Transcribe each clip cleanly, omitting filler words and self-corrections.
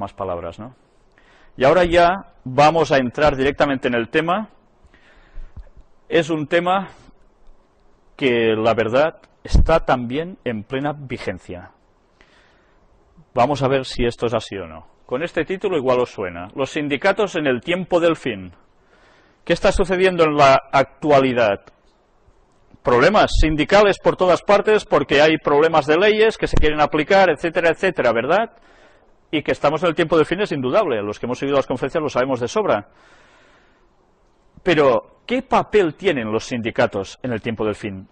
más palabras, ¿no? Y ahora ya vamos a entrar directamente en el tema. Es un tema que, la verdad, está también en plena vigencia. Vamos a ver si esto es así o no. Con este título igual os suena. Los sindicatos en el tiempo del fin. ¿Qué está sucediendo en la actualidad? Problemas sindicales por todas partes porque hay problemas de leyes que se quieren aplicar, etcétera, etcétera, ¿verdad? Y que estamos en el tiempo del fin es indudable. Los que hemos seguido las conferencias lo sabemos de sobra. Pero, ¿qué papel tienen los sindicatos en el tiempo del fin?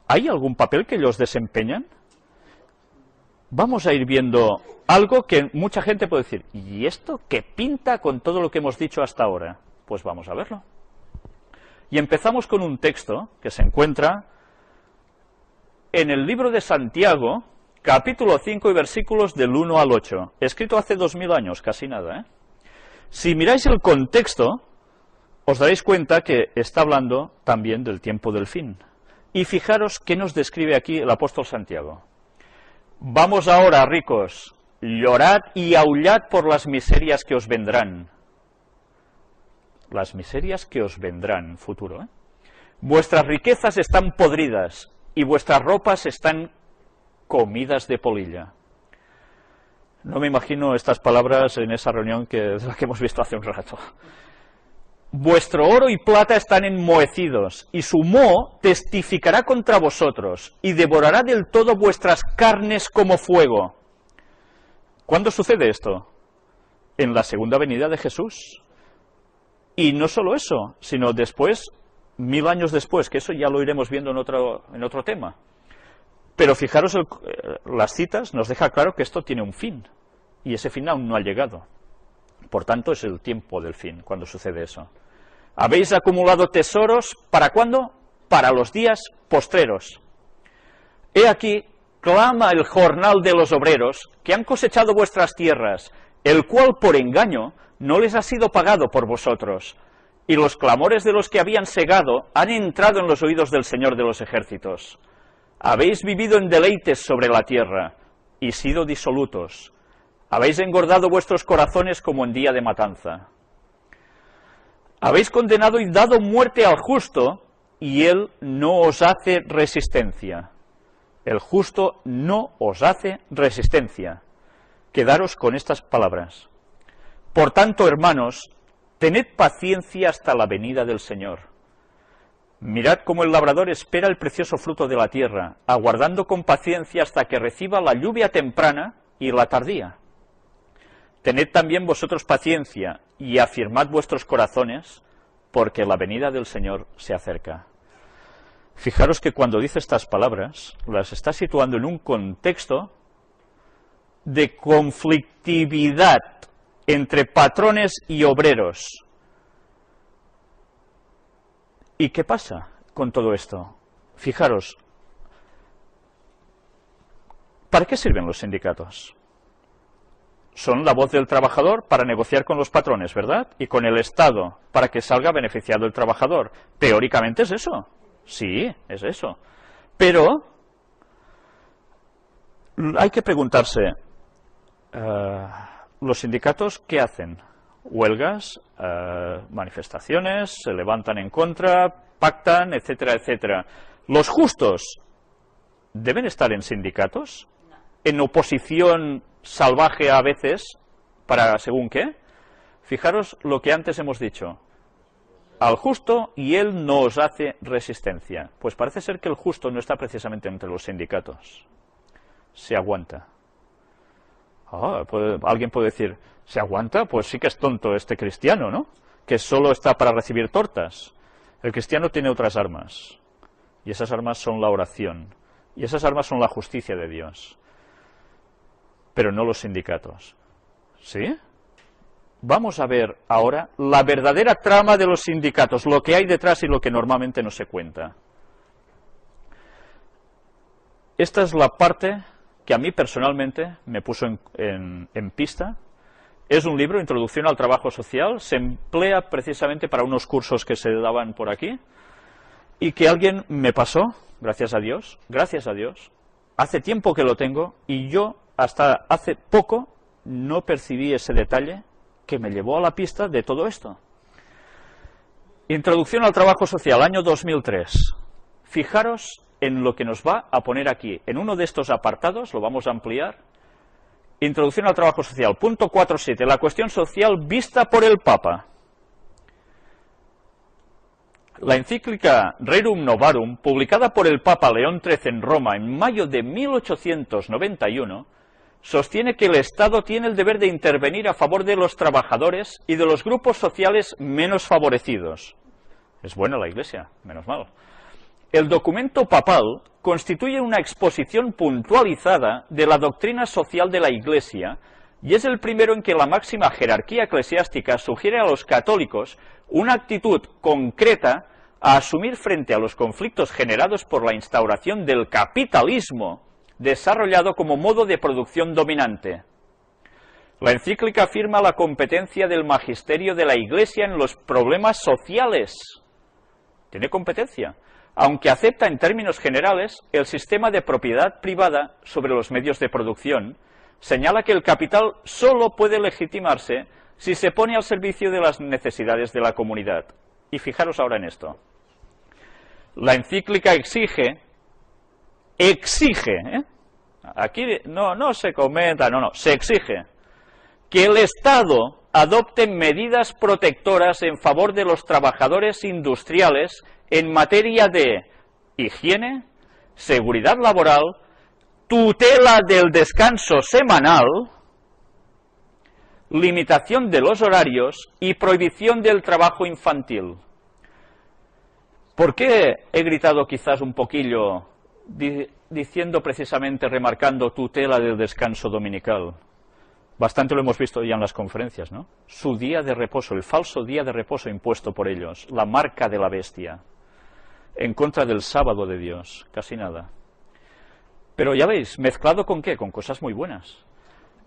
¿Hay algún papel que ellos desempeñan? Vamos a ir viendo algo que mucha gente puede decir, ¿y esto qué pinta con todo lo que hemos dicho hasta ahora? Pues vamos a verlo. Y empezamos con un texto que se encuentra en el libro de Santiago, capítulo 5 y versículos del 1 al 8, escrito hace 2000 años, casi nada, ¿eh? Si miráis el contexto, os daréis cuenta que está hablando también del tiempo del fin. Y fijaros qué nos describe aquí el apóstol Santiago. Vamos ahora, ricos, llorad y aullad por las miserias que os vendrán. Las miserias que os vendrán, futuro, ¿eh? Vuestras riquezas están podridas y vuestras ropas están comidas de polilla. No me imagino estas palabras en esa reunión de la que hemos visto hace un rato. Vuestro oro y plata están enmohecidos, y su moho testificará contra vosotros, y devorará del todo vuestras carnes como fuego. ¿Cuándo sucede esto? En la segunda venida de Jesús. Y no solo eso, sino después, 1000 años después, que eso ya lo iremos viendo en otro tema. Pero fijaros, las citas nos deja claro que esto tiene un fin, y ese fin aún no ha llegado. Por tanto, es el tiempo del fin, cuando sucede eso. Habéis acumulado tesoros, ¿para cuándo? Para los días postreros. He aquí, clama el jornal de los obreros, que han cosechado vuestras tierras, el cual por engaño no les ha sido pagado por vosotros, y los clamores de los que habían segado han entrado en los oídos del Señor de los ejércitos. Habéis vivido en deleites sobre la tierra, y sido disolutos. Habéis engordado vuestros corazones como en día de matanza. Habéis condenado y dado muerte al justo, y él no os hace resistencia. El justo no os hace resistencia. Quedaros con estas palabras. Por tanto, hermanos, tened paciencia hasta la venida del Señor. Mirad cómo el labrador espera el precioso fruto de la tierra, aguardando con paciencia hasta que reciba la lluvia temprana y la tardía. Tened también vosotros paciencia y afirmad vuestros corazones, porque la venida del Señor se acerca. Fijaros que cuando dice estas palabras, las está situando en un contexto de conflictividad entre patrones y obreros. ¿Y qué pasa con todo esto? Fijaros, ¿para qué sirven los sindicatos? Son la voz del trabajador para negociar con los patrones, ¿verdad? Y con el Estado, para que salga beneficiado el trabajador. Teóricamente es eso. Sí, es eso. Pero hay que preguntarse, ¿los sindicatos qué hacen? Huelgas, manifestaciones, se levantan en contra, pactan, etcétera, etcétera. ¿Los justos deben estar en sindicatos? ¿En oposición salvaje a veces, para según qué? Fijaros lo que antes hemos dicho. Al justo, y él no os hace resistencia. Pues parece ser que el justo no está precisamente entre los sindicatos. Se aguanta. Alguien puede decir, ¿se aguanta? Pues sí que es tonto este cristiano, ¿no? Que solo está para recibir tortas. El cristiano tiene otras armas. Y esas armas son la oración. Y esas armas son la justicia de Dios. Pero no los sindicatos. ¿Sí? Vamos a ver ahora la verdadera trama de los sindicatos, lo que hay detrás y lo que normalmente no se cuenta. Esta es la parte que a mí personalmente me puso en pista. Es un libro, Introducción al Trabajo Social, se emplea precisamente para unos cursos que se daban por aquí, y que alguien me pasó, gracias a Dios, hace tiempo que lo tengo, y yo hasta hace poco no percibí ese detalle que me llevó a la pista de todo esto. Introducción al trabajo social, año 2003. Fijaros en lo que nos va a poner aquí. En uno de estos apartados, lo vamos a ampliar. Introducción al trabajo social, punto 4.7, la cuestión social vista por el Papa. La encíclica Rerum Novarum, publicada por el Papa León XIII en Roma en mayo de 1891, sostiene que el Estado tiene el deber de intervenir a favor de los trabajadores y de los grupos sociales menos favorecidos. Es buena la Iglesia, menos mal. El documento papal constituye una exposición puntualizada de la doctrina social de la Iglesia y es el primero en que la máxima jerarquía eclesiástica sugiere a los católicos una actitud concreta a asumir frente a los conflictos generados por la instauración del capitalismo desarrollado como modo de producción dominante. La encíclica afirma la competencia del magisterio de la Iglesia en los problemas sociales. Tiene competencia, aunque acepta en términos generales el sistema de propiedad privada sobre los medios de producción. Señala que el capital solo puede legitimarse si se pone al servicio de las necesidades de la comunidad. Y fijaros ahora en esto. La encíclica exige, aquí no se comenta, se exige que el Estado adopte medidas protectoras en favor de los trabajadores industriales en materia de higiene, seguridad laboral, tutela del descanso semanal, limitación de los horarios y prohibición del trabajo infantil. ¿Por qué he gritado quizás un poquillo diciendo precisamente, remarcando tutela del descanso dominical? Bastante lo hemos visto ya en las conferencias, ¿no? Su día de reposo, el falso día de reposo impuesto por ellos, la marca de la bestia, en contra del sábado de Dios, casi nada. Pero ya veis, mezclado con ¿qué? Con cosas muy buenas.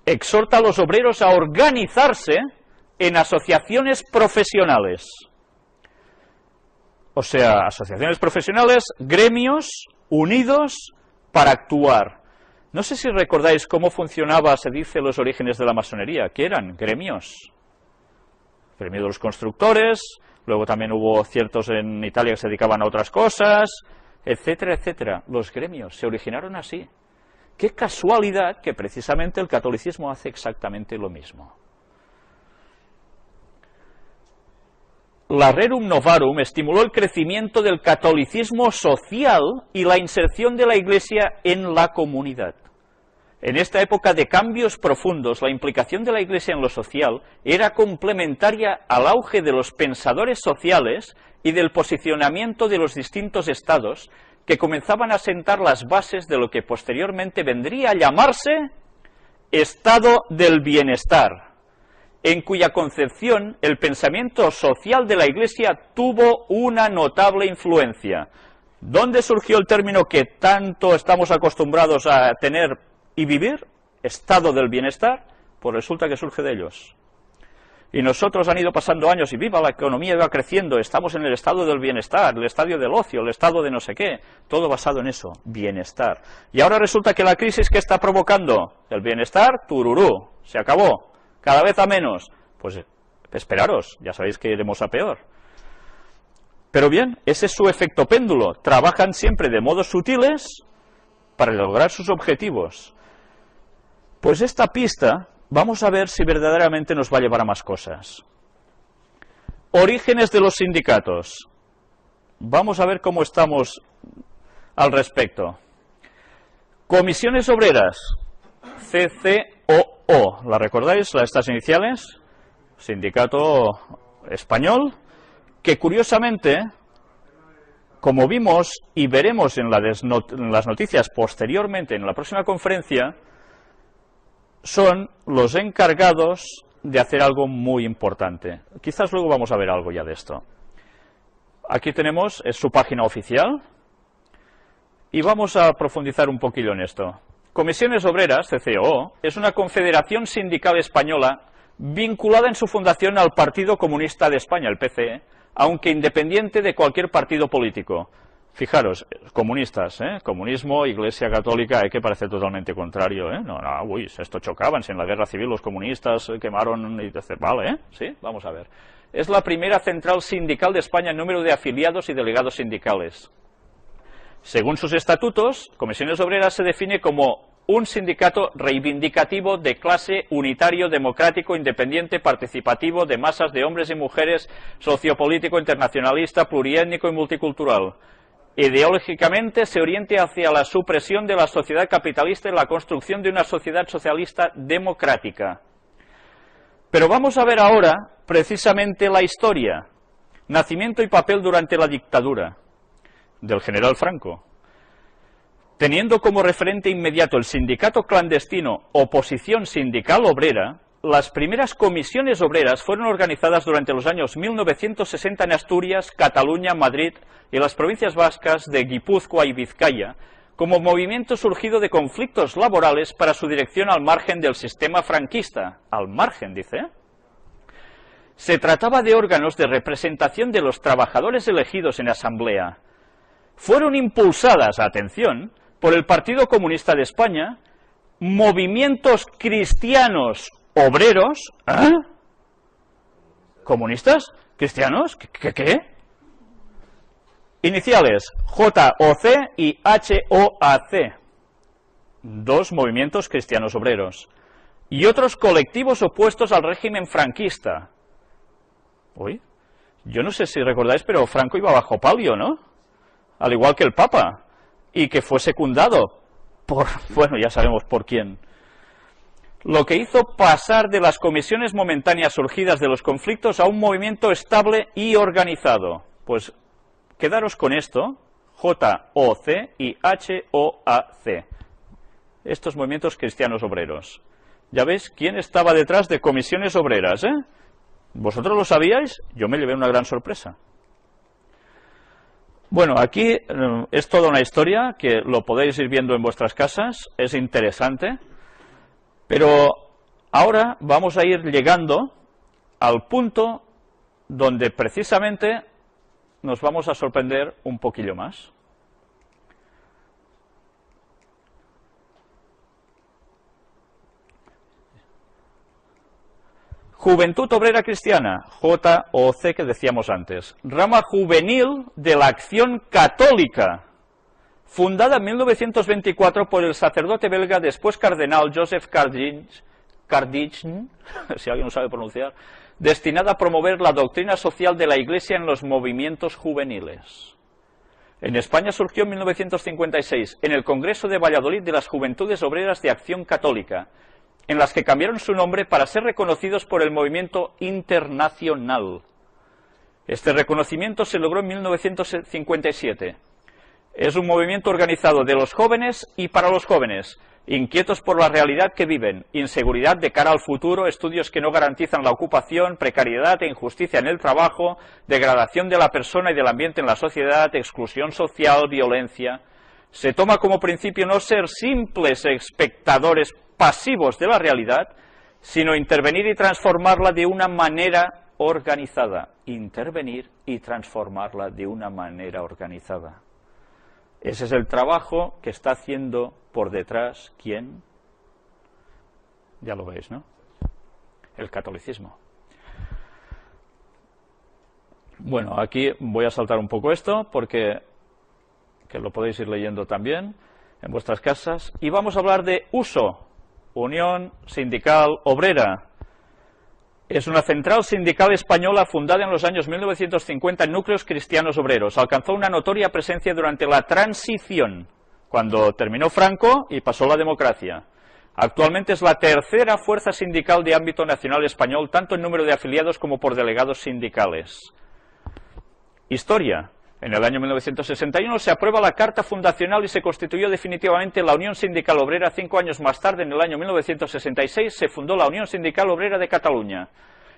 Exhorta a los obreros a organizarse en asociaciones profesionales. O sea, asociaciones profesionales, gremios unidos para actuar. No sé si recordáis cómo funcionaba, se dice, los orígenes de la masonería, que eran gremios. Gremio de los constructores, luego también hubo ciertos en Italia que se dedicaban a otras cosas, etcétera, etcétera. Los gremios se originaron así. Qué casualidad que precisamente el catolicismo hace exactamente lo mismo. La Rerum Novarum estimuló el crecimiento del catolicismo social y la inserción de la Iglesia en la comunidad. En esta época de cambios profundos, la implicación de la Iglesia en lo social era complementaria al auge de los pensadores sociales y del posicionamiento de los distintos estados que comenzaban a sentar las bases de lo que posteriormente vendría a llamarse estado del bienestar, en cuya concepción el pensamiento social de la Iglesia tuvo una notable influencia. ¿Dónde surgió el término que tanto estamos acostumbrados a tener y vivir? Estado del bienestar. Pues resulta que surge de ellos. Y nosotros han ido pasando años y viva, la economía va creciendo, estamos en el estado del bienestar, el estadio del ocio, el estado de no sé qué, todo basado en eso, bienestar. Y ahora resulta que la crisis que está provocando el bienestar, tururú, se acabó, cada vez a menos. Pues esperaros, ya sabéis que iremos a peor. Pero bien, ese es su efecto péndulo, trabajan siempre de modos sutiles para lograr sus objetivos. Pues esta pista, vamos a ver si verdaderamente nos va a llevar a más cosas. Orígenes de los sindicatos. Vamos a ver cómo estamos al respecto. Comisiones obreras, CCOO, ¿la recordáis? Estas iniciales, sindicato español, que curiosamente, como vimos y veremos en las noticias posteriormente en la próxima conferencia, son los encargados de hacer algo muy importante. Quizás luego vamos a ver algo ya de esto. Aquí tenemos, es su página oficial, y vamos a profundizar un poquillo en esto. Comisiones Obreras, CCOO, es una confederación sindical española vinculada en su fundación al Partido Comunista de España, el PCE, aunque independiente de cualquier partido político. Fijaros, comunistas, comunismo, Iglesia Católica, que parece totalmente contrario, No, uy, esto chocaban, si en la guerra civil los comunistas quemaron, y vale, sí, vamos a ver. Es la primera central sindical de España en número de afiliados y delegados sindicales. Según sus estatutos, Comisiones Obreras se define como un sindicato reivindicativo de clase, unitario, democrático, independiente, participativo, de masas de hombres y mujeres, sociopolítico, internacionalista, pluriétnico y multicultural. Ideológicamente se oriente hacia la supresión de la sociedad capitalista y la construcción de una sociedad socialista democrática. Pero vamos a ver ahora precisamente la historia, nacimiento y papel durante la dictadura del general Franco. Teniendo como referente inmediato el sindicato clandestino Oposición Sindical Obrera, las primeras comisiones obreras fueron organizadas durante los años 1960 en Asturias, Cataluña, Madrid y las provincias vascas de Guipúzcoa y Vizcaya, como movimiento surgido de conflictos laborales para su dirección al margen del sistema franquista. Al margen, dice. Se trataba de órganos de representación de los trabajadores elegidos en asamblea. Fueron impulsadas, atención, por el Partido Comunista de España, movimientos cristianos obreros. ¿Ah? ¿Comunistas? ¿Cristianos? ¿Qué? Iniciales JOC y HOAC, dos movimientos cristianos obreros, y otros colectivos opuestos al régimen franquista. Uy, yo no sé si recordáis, pero Franco iba bajo palio, ¿no? Al igual que el Papa, y que fue secundado por, bueno, ya sabemos por quién. Lo que hizo pasar de las comisiones momentáneas surgidas de los conflictos a un movimiento estable y organizado. Pues quedaros con esto, JOC y HOAC, estos movimientos cristianos obreros. Ya veis quién estaba detrás de comisiones obreras, ¿eh? ¿Vosotros lo sabíais? Yo me llevé una gran sorpresa. Bueno, aquí es toda una historia que lo podéis ir viendo en vuestras casas, es interesante, pero ahora vamos a ir llegando al punto donde precisamente nos vamos a sorprender un poquillo más. Juventud Obrera Cristiana, JOC, que decíamos antes, rama juvenil de la Acción Católica, fundada en 1924 por el sacerdote belga, después cardenal Joseph Cardijn, si alguien lo sabe pronunciar, destinada a promover la doctrina social de la Iglesia en los movimientos juveniles. En España surgió en 1956, en el Congreso de Valladolid de las Juventudes Obreras de Acción Católica, en las que cambiaron su nombre para ser reconocidos por el movimiento internacional. Este reconocimiento se logró en 1957. Es un movimiento organizado de los jóvenes y para los jóvenes, inquietos por la realidad que viven, inseguridad de cara al futuro, estudios que no garantizan la ocupación, precariedad e injusticia en el trabajo, degradación de la persona y del ambiente en la sociedad, exclusión social, violencia. Se toma como principio no ser simples espectadores pasivos de la realidad, sino intervenir y transformarla de una manera organizada. Intervenir y transformarla de una manera organizada. Ese es el trabajo que está haciendo por detrás, ¿quién? Ya lo veis, ¿no? El catolicismo. Bueno, aquí voy a saltar un poco esto, porque que lo podéis ir leyendo también en vuestras casas, y vamos a hablar de USO, Unión Sindical Obrera. Es una central sindical española fundada en los años 1950 en núcleos cristianos obreros. Alcanzó una notoria presencia durante la transición, cuando terminó Franco y pasó la democracia. Actualmente es la tercera fuerza sindical de ámbito nacional español, tanto en número de afiliados como por delegados sindicales. Historia. En el año 1961 se aprueba la Carta Fundacional y se constituyó definitivamente la Unión Sindical Obrera. 5 años más tarde, en el año 1966, se fundó la Unión Sindical Obrera de Cataluña.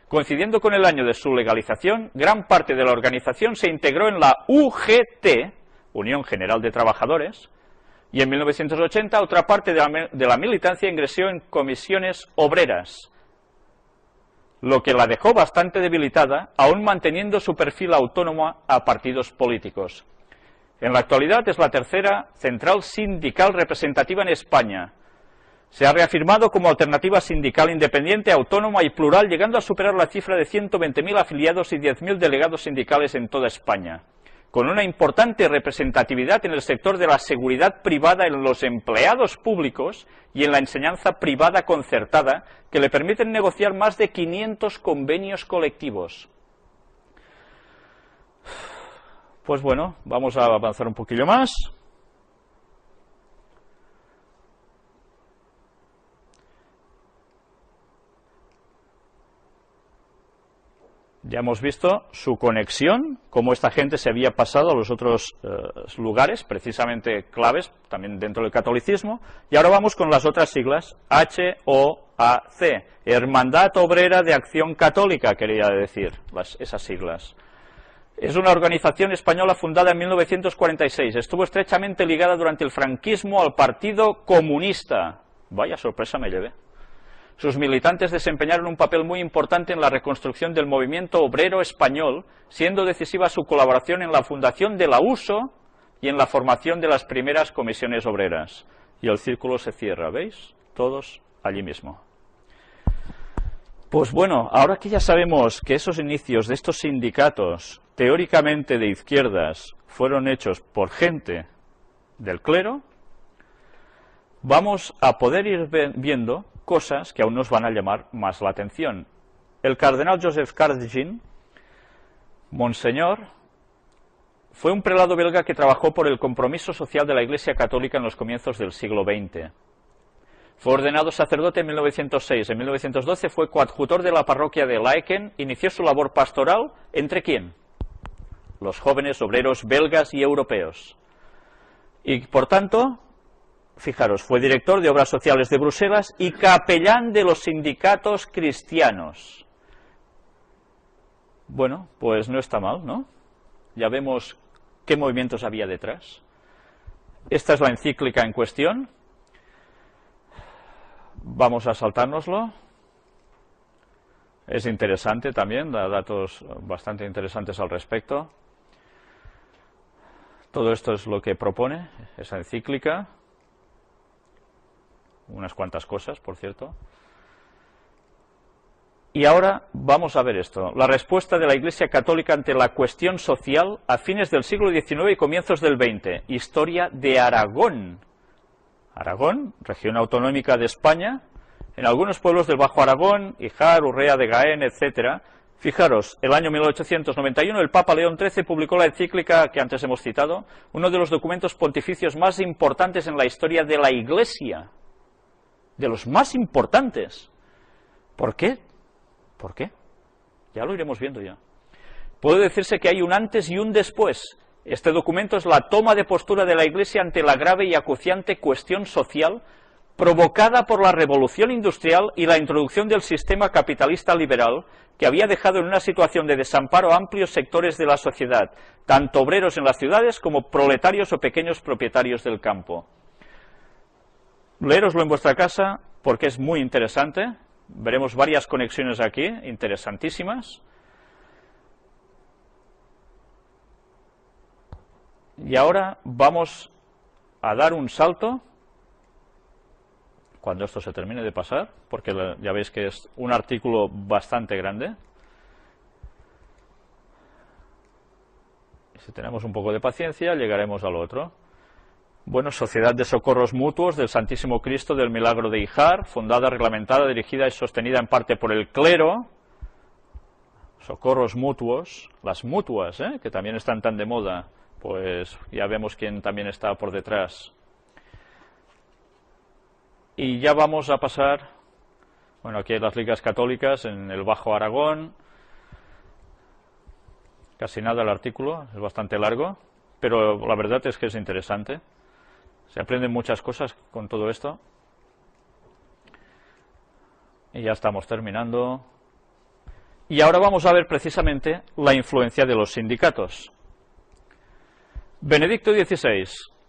Coincidiendo con el año de su legalización, gran parte de la organización se integró en la UGT, Unión General de Trabajadores, y en 1980 otra parte de la militancia ingresó en comisiones obreras, lo que la dejó bastante debilitada, aún manteniendo su perfil autónomo a partidos políticos. En la actualidad es la tercera central sindical representativa en España. Se ha reafirmado como alternativa sindical independiente, autónoma y plural, llegando a superar la cifra de 120.000 afiliados y 10.000 delegados sindicales en toda España, con una importante representatividad en el sector de la seguridad privada, en los empleados públicos y en la enseñanza privada concertada, que le permiten negociar más de 500 convenios colectivos. Pues bueno, vamos a avanzar un poquillo más. Ya hemos visto su conexión, cómo esta gente se había pasado a los otros lugares, precisamente claves, también dentro del catolicismo. Y ahora vamos con las otras siglas, HOAC, Hermandad Obrera de Acción Católica, quería decir, esas siglas. Es una organización española fundada en 1946, estuvo estrechamente ligada durante el franquismo al Partido Comunista. Vaya sorpresa me llevé. Sus militantes desempeñaron un papel muy importante en la reconstrucción del movimiento obrero español, siendo decisiva su colaboración en la fundación de la USO y en la formación de las primeras comisiones obreras. Y el círculo se cierra, ¿veis? Todos allí mismo. Pues bueno, ahora que ya sabemos que esos inicios de estos sindicatos, teóricamente de izquierdas, fueron hechos por gente del clero, vamos a poder ir viendo cosas que aún nos van a llamar más la atención. El cardenal Joseph Cardijn, Monseñor, fue un prelado belga que trabajó por el compromiso social de la Iglesia Católica en los comienzos del siglo XX. Fue ordenado sacerdote en 1906. En 1912 fue coadjutor de la parroquia de Laeken. Inició su labor pastoral, ¿entre quién? Los jóvenes obreros belgas y europeos. Y por tanto, fijaros, fue director de Obras Sociales de Bruselas y capellán de los sindicatos cristianos. Bueno, pues no está mal, ¿no? Ya vemos qué movimientos había detrás. Esta es la encíclica en cuestión. Vamos a saltárnoslo. Es interesante también, da datos bastante interesantes al respecto. Todo esto es lo que propone esa encíclica. Unas cuantas cosas, por cierto. Y ahora vamos a ver esto. La respuesta de la Iglesia Católica ante la cuestión social a fines del siglo XIX y comienzos del XX. Historia de Aragón. Aragón, región autonómica de España. En algunos pueblos del Bajo Aragón, Híjar, Urrea de Gaén, etc. Fijaros, el año 1891 el Papa León XIII publicó la encíclica que antes hemos citado, uno de los documentos pontificios más importantes en la historia de la Iglesia. De los más importantes. ¿Por qué? ¿Por qué? Ya lo iremos viendo ya. Puede decirse que hay un antes y un después. Este documento es la toma de postura de la Iglesia ante la grave y acuciante cuestión social provocada por la revolución industrial y la introducción del sistema capitalista liberal, que había dejado en una situación de desamparo amplios sectores de la sociedad, tanto obreros en las ciudades como proletarios o pequeños propietarios del campo. Leéroslo en vuestra casa porque es muy interesante. Veremos varias conexiones aquí, interesantísimas. Y ahora vamos a dar un salto, cuando esto se termine de pasar, porque ya veis que es un artículo bastante grande. Si tenemos un poco de paciencia, llegaremos al otro. Bueno, Sociedad de Socorros Mutuos del Santísimo Cristo del Milagro de Híjar, fundada, reglamentada, dirigida y sostenida en parte por el clero. Socorros mutuos, las mutuas, que también están tan de moda, pues ya vemos quién también está por detrás. Y ya vamos a pasar, bueno, aquí hay las ligas católicas en el Bajo Aragón. Casi nada el artículo, es bastante largo, pero la verdad es que es interesante. Se aprenden muchas cosas con todo esto. Y ya estamos terminando. Y ahora vamos a ver precisamente la influencia de los sindicatos. Benedicto XVI,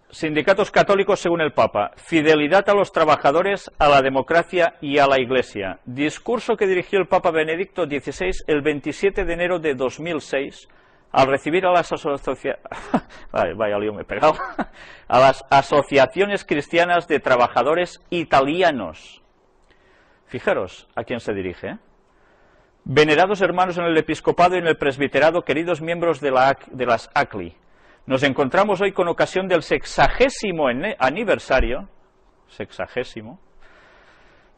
sindicatos católicos según el Papa, fidelidad a los trabajadores, a la democracia y a la Iglesia. Discurso que dirigió el Papa Benedicto XVI el 27 de enero de 2006 al recibir a las a las asociaciones cristianas de trabajadores italianos. Fijaros a quién se dirige, ¿eh? Venerados hermanos en el episcopado y en el presbiterado, queridos miembros de las ACLI, nos encontramos hoy con ocasión del 60º aniversario,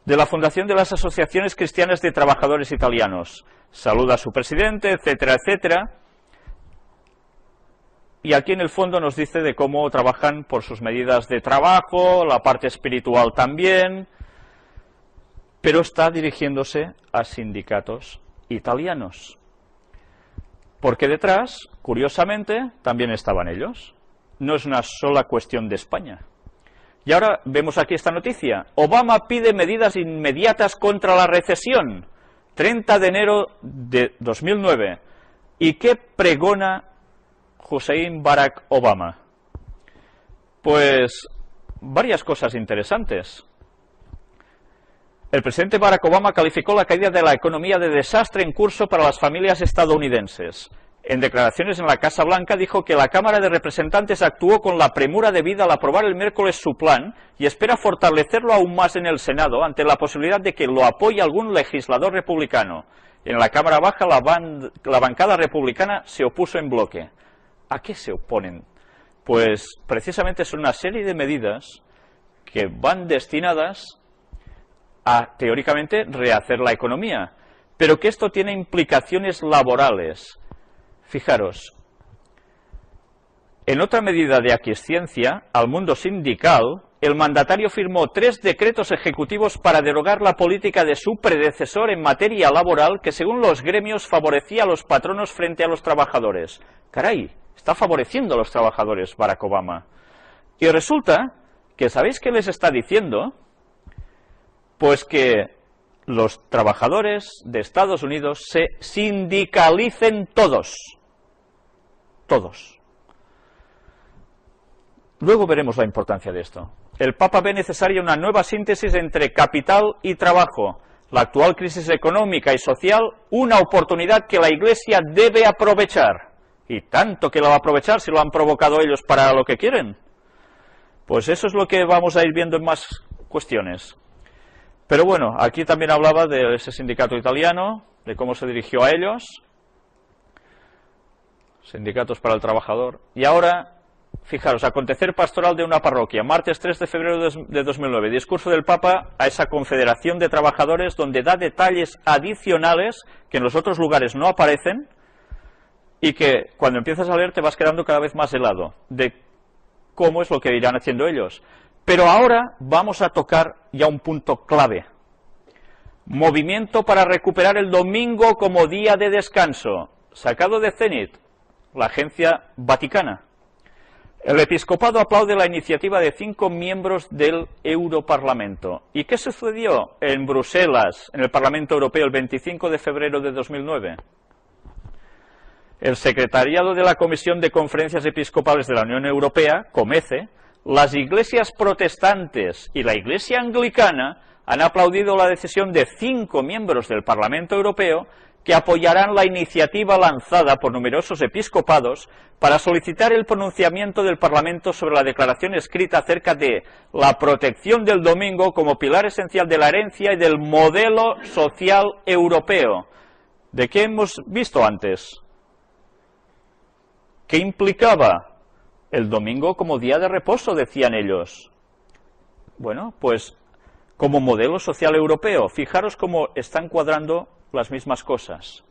de la fundación de las asociaciones cristianas de trabajadores italianos. Saluda a su presidente, etcétera, etcétera. Y aquí en el fondo nos dice de cómo trabajan por sus medidas de trabajo, la parte espiritual también, pero está dirigiéndose a sindicatos italianos. Porque detrás, curiosamente, también estaban ellos. No es una sola cuestión de España. Y ahora vemos aquí esta noticia. Obama pide medidas inmediatas contra la recesión. 30 de enero de 2009. ¿Y qué pregona Hussein Barack Obama? Pues varias cosas interesantes. El presidente Barack Obama calificó la caída de la economía de desastre en curso para las familias estadounidenses. En declaraciones en la Casa Blanca dijo que la Cámara de Representantes actuó con la premura debida al aprobar el miércoles su plan y espera fortalecerlo aún más en el Senado ante la posibilidad de que lo apoye algún legislador republicano. En la Cámara Baja la bancada republicana se opuso en bloque. ¿A qué se oponen? Pues precisamente son una serie de medidas que van destinadas a, teóricamente, rehacer la economía, pero que esto tiene implicaciones laborales. Fijaros, en otra medida de aquiescencia al mundo sindical, el mandatario firmó 3 decretos ejecutivos para derogar la política de su predecesor en materia laboral que, según los gremios, favorecía a los patronos frente a los trabajadores. Caray, está favoreciendo a los trabajadores Barack Obama. Y resulta que, ¿sabéis qué les está diciendo? Pues que los trabajadores de Estados Unidos se sindicalicen todos. Todos. Luego veremos la importancia de esto. El Papa ve necesaria una nueva síntesis entre capital y trabajo. La actual crisis económica y social, una oportunidad que la Iglesia debe aprovechar. Y tanto que la va a aprovechar si lo han provocado ellos para lo que quieren. Pues eso es lo que vamos a ir viendo en más cuestiones. Pero bueno, aquí también hablaba de ese sindicato italiano, de cómo se dirigió a ellos, sindicatos para el trabajador. Y ahora, fijaros, acontecer pastoral de una parroquia, martes 3 de febrero de 2009, discurso del Papa a esa confederación de trabajadores donde da detalles adicionales que en los otros lugares no aparecen y que cuando empiezas a leer te vas quedando cada vez más helado de cómo es lo que irán haciendo ellos. Pero ahora vamos a tocar ya un punto clave. Movimiento para recuperar el domingo como día de descanso, sacado de Zenit, la agencia vaticana. El episcopado aplaude la iniciativa de 5 miembros del Europarlamento. ¿Y qué sucedió en Bruselas, en el Parlamento Europeo, el 25 de febrero de 2009? El secretariado de la Comisión de Conferencias Episcopales de la Unión Europea, COMECE, las iglesias protestantes y la iglesia anglicana han aplaudido la decisión de 5 miembros del Parlamento Europeo que apoyarán la iniciativa lanzada por numerosos episcopados para solicitar el pronunciamiento del Parlamento sobre la declaración escrita acerca de la protección del domingo como pilar esencial de la herencia y del modelo social europeo. ¿De qué hemos visto antes? ¿Qué implicaba? El domingo como día de reposo, decían ellos. Bueno, pues como modelo social europeo, fijaros cómo están cuadrando las mismas cosas.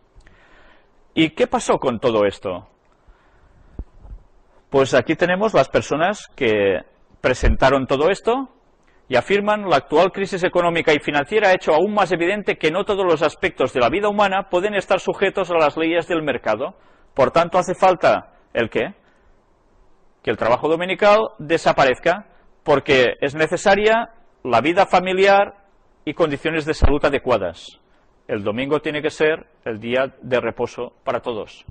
¿Y qué pasó con todo esto? Pues aquí tenemos las personas que presentaron todo esto y afirman la actual crisis económica y financiera ha hecho aún más evidente que no todos los aspectos de la vida humana pueden estar sujetos a las leyes del mercado. Por tanto, hace falta ¿el qué? Que el trabajo dominical desaparezca, porque es necesaria la vida familiar y condiciones de salud adecuadas. El domingo tiene que ser el día de reposo para todos.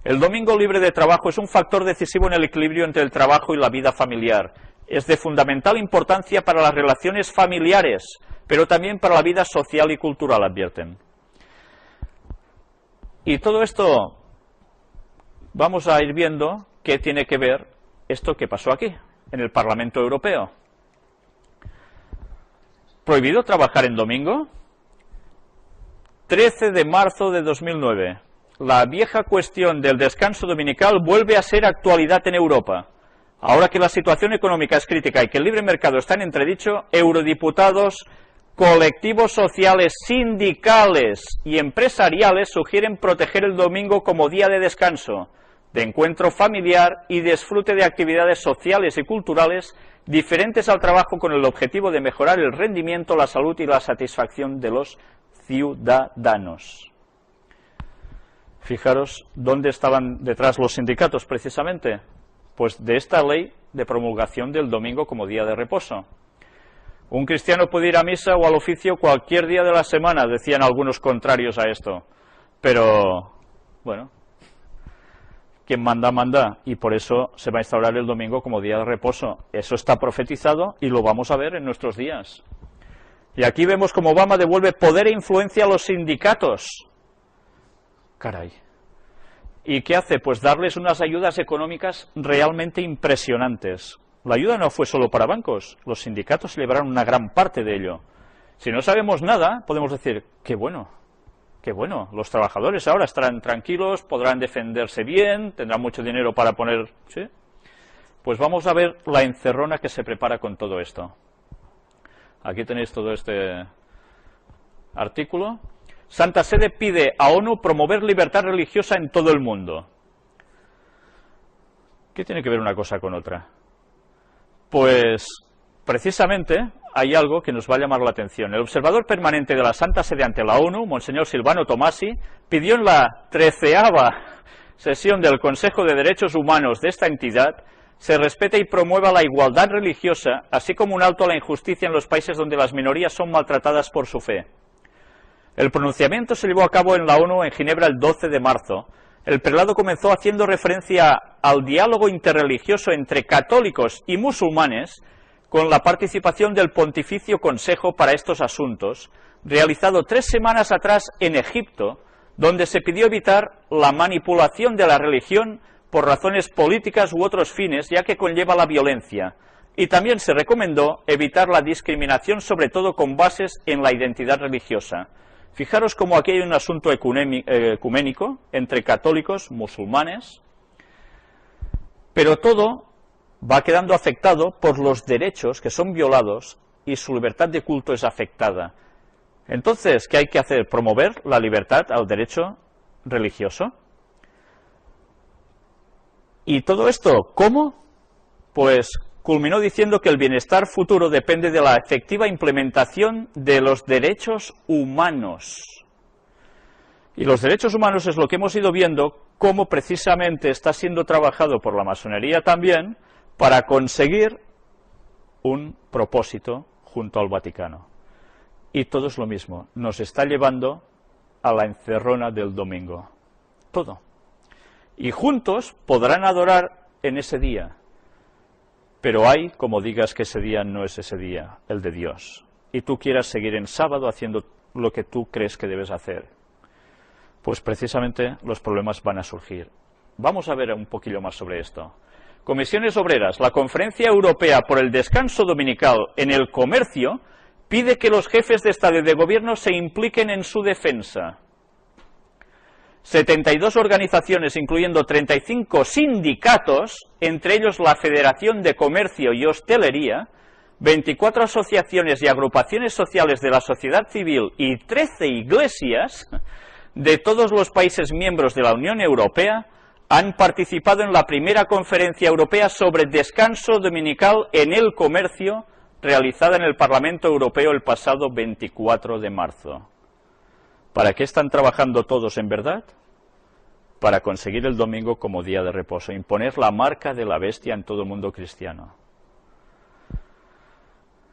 El domingo libre de trabajo es un factor decisivo en el equilibrio entre el trabajo y la vida familiar. Es de fundamental importancia para las relaciones familiares, pero también para la vida social y cultural, advierten. Y todo esto vamos a ir viendo qué tiene que ver esto que pasó aquí, en el Parlamento Europeo. ¿Prohibido trabajar en domingo? 13 de marzo de 2009. La vieja cuestión del descanso dominical vuelve a ser actualidad en Europa. Ahora que la situación económica es crítica y que el libre mercado está en entredicho, eurodiputados, colectivos sociales, sindicales y empresariales sugieren proteger el domingo como día de descanso, de encuentro familiar y disfrute de actividades sociales y culturales diferentes al trabajo, con el objetivo de mejorar el rendimiento, la salud y la satisfacción de los ciudadanos. Fijaros dónde estaban detrás los sindicatos, precisamente, pues de esta ley de promulgación del domingo como día de reposo. Un cristiano puede ir a misa o al oficio cualquier día de la semana, decían algunos contrarios a esto, pero, bueno, quien manda, manda, y por eso se va a instaurar el domingo como día de reposo. Eso está profetizado y lo vamos a ver en nuestros días. Y aquí vemos cómo Obama devuelve poder e influencia a los sindicatos. Caray. ¿Y qué hace? Pues darles unas ayudas económicas realmente impresionantes. La ayuda no fue solo para bancos, los sindicatos se llevaron una gran parte de ello. Si no sabemos nada, podemos decir, qué bueno, los trabajadores ahora estarán tranquilos, podrán defenderse bien, tendrán mucho dinero para poner... ¿sí? Pues vamos a ver la encerrona que se prepara con todo esto. Aquí tenéis todo este artículo. Santa Sede pide a ONU promover libertad religiosa en todo el mundo. ¿Qué tiene que ver una cosa con otra? Pues, precisamente, hay algo que nos va a llamar la atención. El observador permanente de la Santa Sede ante la ONU, Monseñor Silvano Tomasi, pidió en la 13ª sesión del Consejo de Derechos Humanos de esta entidad se respete y promueva la igualdad religiosa, así como un alto a la injusticia en los países donde las minorías son maltratadas por su fe. El pronunciamiento se llevó a cabo en la ONU en Ginebra el 12 de marzo. El prelado comenzó haciendo referencia al diálogo interreligioso entre católicos y musulmanes, con la participación del Pontificio Consejo para estos asuntos, realizado 3 semanas atrás en Egipto, donde se pidió evitar la manipulación de la religión por razones políticas u otros fines, ya que conlleva la violencia, y también se recomendó evitar la discriminación, sobre todo con bases en la identidad religiosa. Fijaros cómo aquí hay un asunto ecuménico entre católicos, musulmanes, pero todo va quedando afectado por los derechos que son violados y su libertad de culto es afectada. Entonces, ¿qué hay que hacer? Promover la libertad al derecho religioso. ¿Y todo esto cómo? Pues culminó diciendo que el bienestar futuro depende de la efectiva implementación de los derechos humanos. Y los derechos humanos es lo que hemos ido viendo, cómo precisamente está siendo trabajado por la masonería también para conseguir un propósito junto al Vaticano. Y todo es lo mismo, nos está llevando a la encerrona del domingo. Todo. Y juntos podrán adorar en ese día. Pero hay, como digas que ese día no es ese día, el de Dios, y tú quieras seguir en sábado haciendo lo que tú crees que debes hacer, pues precisamente los problemas van a surgir. Vamos a ver un poquillo más sobre esto. Comisiones Obreras. La Conferencia Europea por el Descanso Dominical en el Comercio pide que los jefes de Estado y de Gobierno se impliquen en su defensa. 72 organizaciones, incluyendo 35 sindicatos, entre ellos la Federación de Comercio y Hostelería, 24 asociaciones y agrupaciones sociales de la sociedad civil y 13 iglesias de todos los países miembros de la Unión Europea han participado en la primera conferencia europea sobre descanso dominical en el comercio, realizada en el Parlamento Europeo el pasado 24 de marzo. ¿Para qué están trabajando todos en verdad? Para conseguir el domingo como día de reposo, imponer la marca de la bestia en todo el mundo cristiano.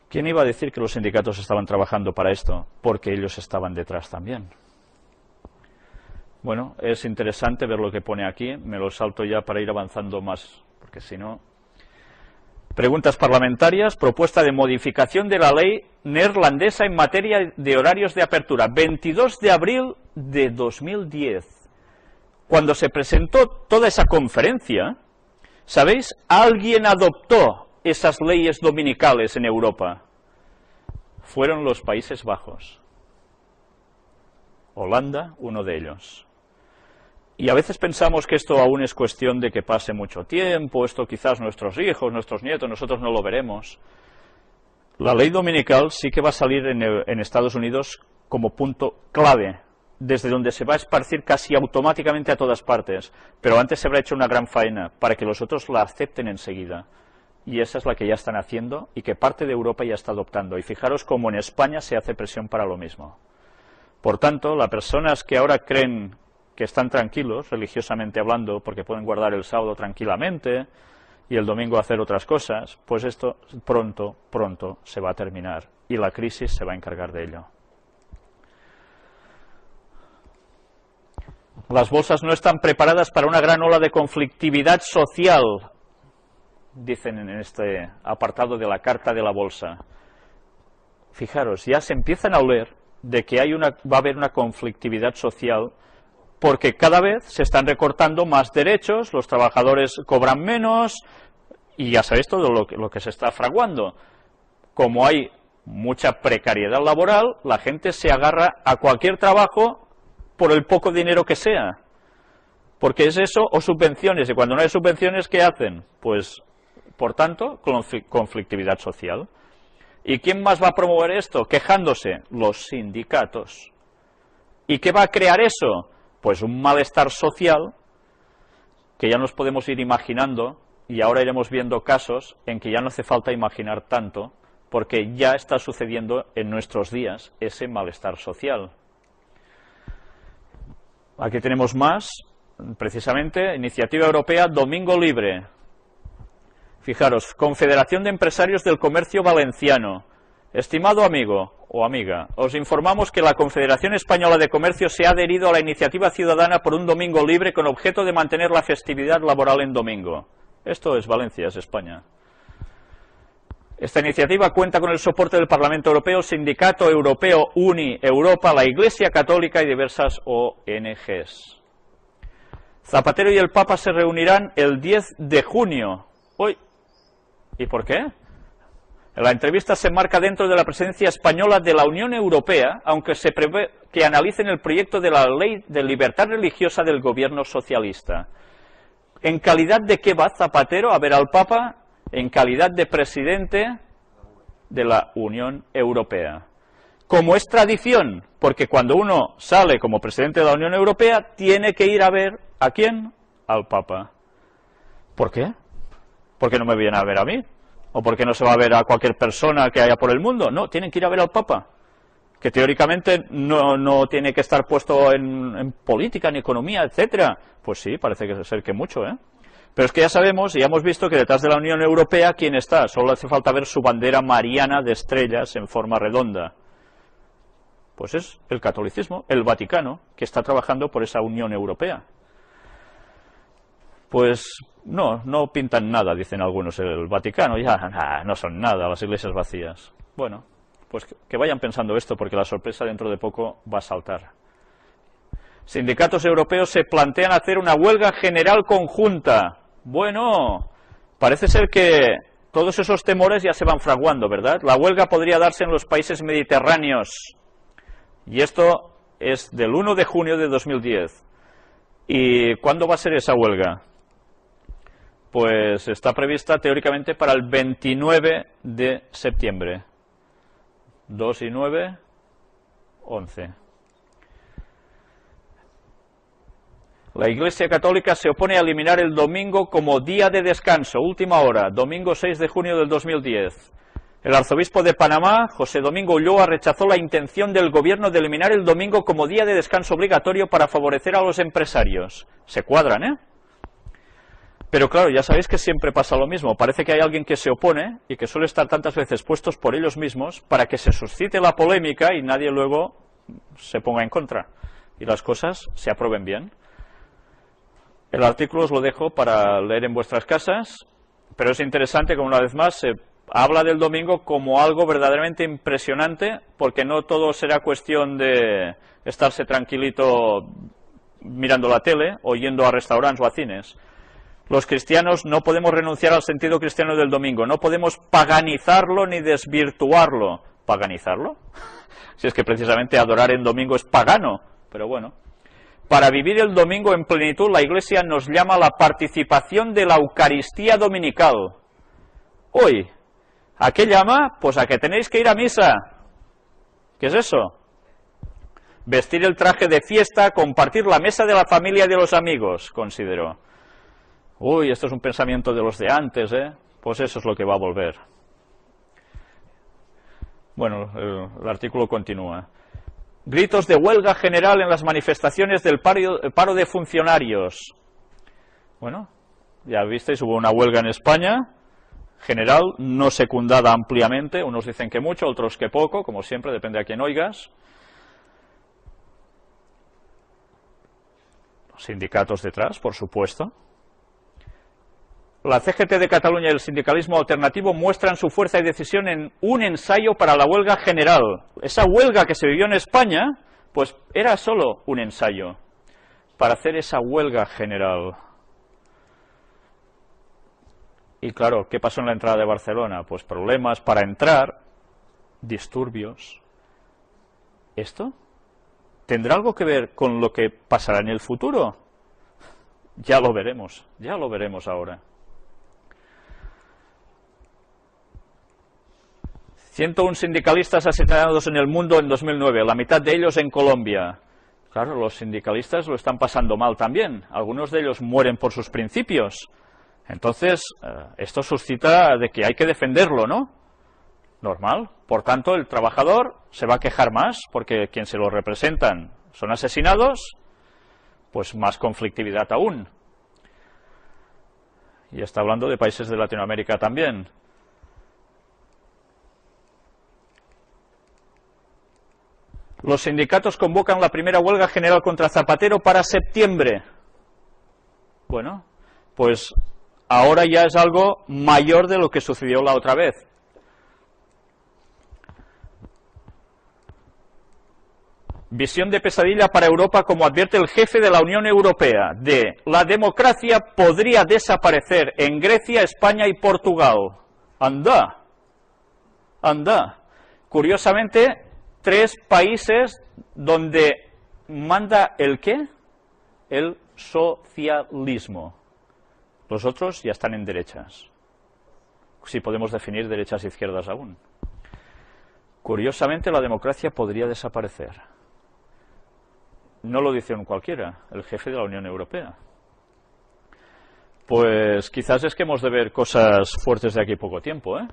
¿Quién iba a decir que los sindicatos estaban trabajando para esto? Porque ellos estaban detrás también. Bueno, es interesante ver lo que pone aquí, me lo salto ya para ir avanzando más, porque si no... Preguntas parlamentarias, propuesta de modificación de la ley neerlandesa en materia de horarios de apertura, 22 de abril de 2010. cuando se presentó toda esa conferencia, ¿sabéis? Alguien adoptó esas leyes dominicales en Europa. Fueron los Países Bajos. Holanda, uno de ellos. Y a veces pensamos que esto aún es cuestión de que pase mucho tiempo, esto quizás nuestros hijos, nuestros nietos, nosotros no lo veremos. La ley dominical sí que va a salir en Estados Unidos como punto clave, desde donde se va a esparcir casi automáticamente a todas partes, pero antes se habrá hecho una gran faena para que los otros la acepten enseguida. Y esa es la que ya están haciendo y que parte de Europa ya está adoptando. Y fijaros cómo en España se hace presión para lo mismo. Por tanto, las personas que ahora creen que están tranquilos, religiosamente hablando, porque pueden guardar el sábado tranquilamente y el domingo hacer otras cosas, pues esto pronto se va a terminar y la crisis se va a encargar de ello. Las bolsas no están preparadas para una gran ola de conflictividad social, dicen en este apartado de la carta de la bolsa. Fijaros, ya se empiezan a oler de que va a haber una conflictividad social porque cada vez se están recortando más derechos, los trabajadores cobran menos y ya sabéis todo lo que se está fraguando. Como hay mucha precariedad laboral, la gente se agarra a cualquier trabajo por el poco dinero que sea, porque es eso o subvenciones, y cuando no hay subvenciones, ¿qué hacen? Pues, por tanto, conflictividad social. ¿Y quién más va a promover esto? Quejándose, los sindicatos. ¿Y qué va a crear eso? Pues un malestar social que ya nos podemos ir imaginando, y ahora iremos viendo casos en que ya no hace falta imaginar tanto, porque ya está sucediendo en nuestros días ese malestar social. Aquí tenemos más, precisamente, Iniciativa Europea Domingo Libre. Fijaros, Confederación de Empresarios del Comercio Valenciano. Estimado amigo o amiga, os informamos que la Confederación Española de Comercio se ha adherido a la iniciativa ciudadana por un domingo libre con objeto de mantener la festividad laboral en domingo. Esto es Valencia, es España. Esta iniciativa cuenta con el soporte del Parlamento Europeo, Sindicato Europeo, Uni Europa, la Iglesia Católica y diversas ONGs. Zapatero y el Papa se reunirán el 10 de junio. Uy, ¿y por qué? La entrevista se enmarca dentro de la presidencia española de la Unión Europea, aunque se prevé que analicen el proyecto de la Ley de Libertad Religiosa del gobierno socialista. ¿En calidad de qué va Zapatero a ver al Papa? En calidad de presidente de la Unión Europea. Como es tradición, porque cuando uno sale como presidente de la Unión Europea, tiene que ir a ver, ¿a quién? Al Papa. ¿Por qué? ¿Por qué no me viene a ver a mí? ¿O por qué no se va a ver a cualquier persona que haya por el mundo? No, tienen que ir a ver al Papa, que teóricamente no tiene que estar puesto en política, ni economía, etcétera. Pues sí, parece ser que mucho, ¿eh? Pero es que ya sabemos y ya hemos visto que detrás de la Unión Europea, ¿quién está? Solo hace falta ver su bandera mariana de estrellas en forma redonda. Pues es el catolicismo, el Vaticano, que está trabajando por esa Unión Europea. Pues no pintan nada, dicen algunos, el Vaticano, ya no son nada, las iglesias vacías. Bueno, pues que vayan pensando esto, porque la sorpresa dentro de poco va a saltar. Sindicatos europeos se plantean hacer una huelga general conjunta. Bueno, parece ser que todos esos temores ya se van fraguando, ¿verdad? La huelga podría darse en los países mediterráneos. Y esto es del 1 de junio de 2010. ¿Y cuándo va a ser esa huelga? Pues está prevista teóricamente para el 29 de septiembre. 2 y 9, 11. La Iglesia Católica se opone a eliminar el domingo como día de descanso. Última hora, domingo 6 de junio del 2010. El arzobispo de Panamá, José Domingo Ulloa, rechazó la intención del gobierno de eliminar el domingo como día de descanso obligatorio para favorecer a los empresarios. Se cuadran, ¿eh? Pero claro, ya sabéis que siempre pasa lo mismo. Parece que hay alguien que se opone y que suele estar tantas veces puestos por ellos mismos para que se suscite la polémica y nadie luego se ponga en contra y las cosas se aprueben bien. El artículo os lo dejo para leer en vuestras casas, pero es interesante que una vez más se habla del domingo como algo verdaderamente impresionante, porque no todo será cuestión de estarse tranquilito mirando la tele o yendo a restaurantes o a cines. Los cristianos no podemos renunciar al sentido cristiano del domingo, no podemos paganizarlo ni desvirtuarlo. ¿Paganizarlo? Si es que precisamente adorar en domingo es pagano, pero bueno. Para vivir el domingo en plenitud, la Iglesia nos llama a la participación de la Eucaristía dominical. Hoy, ¿a qué llama? Pues a que tenéis que ir a misa. ¿Qué es eso? Vestir el traje de fiesta, compartir la mesa de la familia y de los amigos, considero. Uy, esto es un pensamiento de los de antes, ¿eh? Pues eso es lo que va a volver. Bueno, el artículo continúa. Gritos de huelga general en las manifestaciones del paro de funcionarios. Bueno, ya visteis, hubo una huelga en España, general, no secundada ampliamente, unos dicen que mucho, otros que poco, como siempre, depende a quién oigas. Los sindicatos detrás, por supuesto. La CGT de Cataluña y el sindicalismo alternativo muestran su fuerza y decisión en un ensayo para la huelga general. Esa huelga que se vivió en España, pues era solo un ensayo para hacer esa huelga general. Y claro, ¿qué pasó en la entrada de Barcelona? Pues problemas para entrar, disturbios. ¿Esto tendrá algo que ver con lo que pasará en el futuro? Ya lo veremos ahora. 101 sindicalistas asesinados en el mundo en 2009, la mitad de ellos en Colombia. Claro, los sindicalistas lo están pasando mal también. Algunos de ellos mueren por sus principios. Entonces, esto suscita de que hay que defenderlo, ¿no? Normal. Por tanto, el trabajador se va a quejar más, porque quien se lo representan son asesinados, pues más conflictividad aún. Y está hablando de países de Latinoamérica también. Los sindicatos convocan la primera huelga general contra Zapatero para septiembre. Bueno, pues ahora ya es algo mayor de lo que sucedió la otra vez. Visión de pesadilla para Europa, como advierte el jefe de la Unión Europea, de la democracia podría desaparecer en Grecia, España y Portugal. Anda, anda. Curiosamente, 3 países donde manda el ¿qué? El socialismo. Los otros ya están en derechas. Si podemos definir derechas e izquierdas aún. Curiosamente, la democracia podría desaparecer. No lo dice un cualquiera, el jefe de la Unión Europea. Pues quizás es que hemos de ver cosas fuertes de aquí a poco tiempo, ¿eh?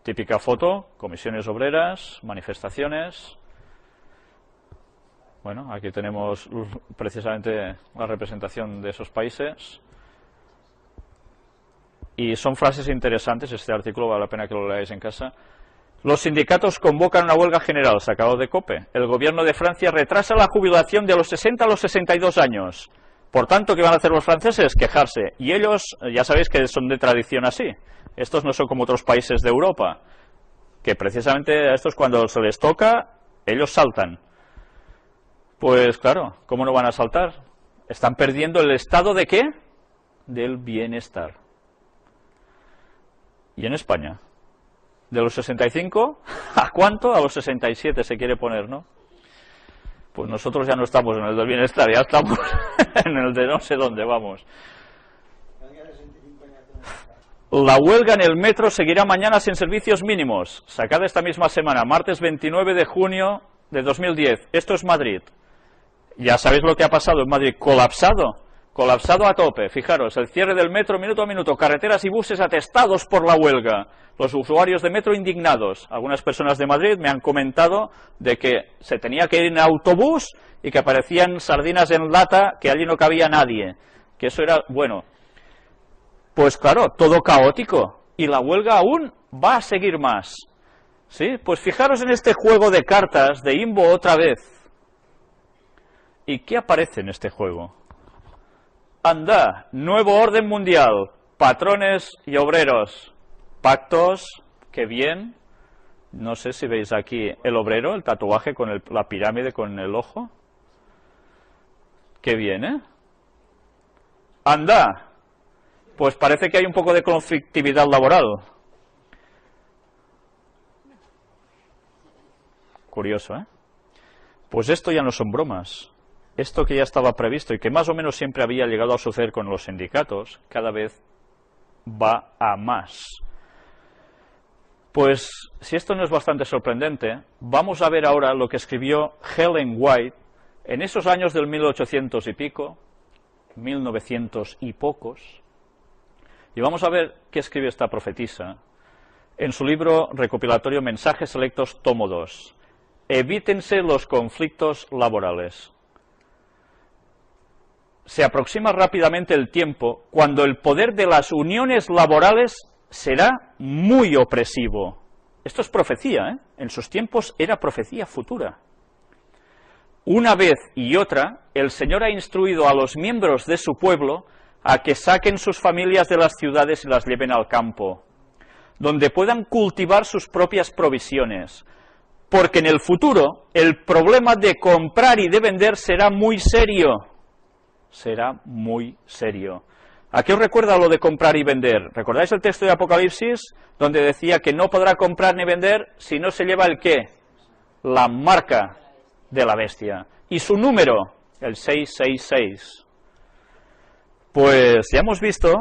Típica foto, comisiones obreras, manifestaciones. Bueno, aquí tenemos precisamente la representación de esos países. Y son frases interesantes, este artículo vale la pena que lo leáis en casa. Los sindicatos convocan una huelga general, sacado de COPE. El gobierno de Francia retrasa la jubilación de los 60 a los 62 años. Por tanto, ¿qué van a hacer los franceses? Quejarse. Y ellos, ya sabéis que son de tradición así. Estos no son como otros países de Europa, que precisamente a estos cuando se les toca, ellos saltan. Pues claro, ¿cómo no van a saltar? Están perdiendo el estado de ¿qué? Del bienestar. ¿Y en España? ¿De los 65? ¿A cuánto? A los 67 se quiere poner, ¿no? Pues nosotros ya no estamos en el del bienestar, ya estamos en el de no sé dónde vamos. La huelga en el metro seguirá mañana sin servicios mínimos, sacada esta misma semana, martes 29 de junio de 2010. Esto es Madrid. Ya sabéis lo que ha pasado en Madrid, colapsado a tope. Fijaros, el cierre del metro minuto a minuto, carreteras y buses atestados por la huelga. Los usuarios de metro indignados. Algunas personas de Madrid me han comentado de que se tenía que ir en autobús y que aparecían sardinas en lata, que allí no cabía nadie. Que eso era, bueno, pues claro, todo caótico. Y la huelga aún va a seguir más. ¿Sí? Pues fijaros en este juego de cartas de Imbo otra vez. ¿Y qué aparece en este juego? Anda, nuevo orden mundial, patrones y obreros, pactos, qué bien. No sé si veis aquí el obrero, el tatuaje con la pirámide con el ojo. Qué bien, ¿eh? Anda, pues parece que hay un poco de conflictividad laboral. Curioso, ¿eh? Pues esto ya no son bromas. Esto que ya estaba previsto y que más o menos siempre había llegado a suceder con los sindicatos, cada vez va a más. Pues, si esto no es bastante sorprendente, vamos a ver ahora lo que escribió Ellen White en esos años del 1800 y pico, 1900 y pocos, y vamos a ver qué escribe esta profetisa en su libro recopilatorio Mensajes Selectos, tomo 2. Evítense los conflictos laborales. Se aproxima rápidamente el tiempo cuando el poder de las uniones laborales será muy opresivo. Esto es profecía, ¿eh? En sus tiempos era profecía futura. Una vez y otra, el Señor ha instruido a los miembros de su pueblo a que saquen sus familias de las ciudades y las lleven al campo, donde puedan cultivar sus propias provisiones, porque en el futuro el problema de comprar y de vender será muy serio. Será muy serio. ¿A qué os recuerda lo de comprar y vender? ¿Recordáis el texto de Apocalipsis donde decía que no podrá comprar ni vender si no se lleva el qué? La marca de la bestia. Y su número, el 666. Pues ya hemos visto,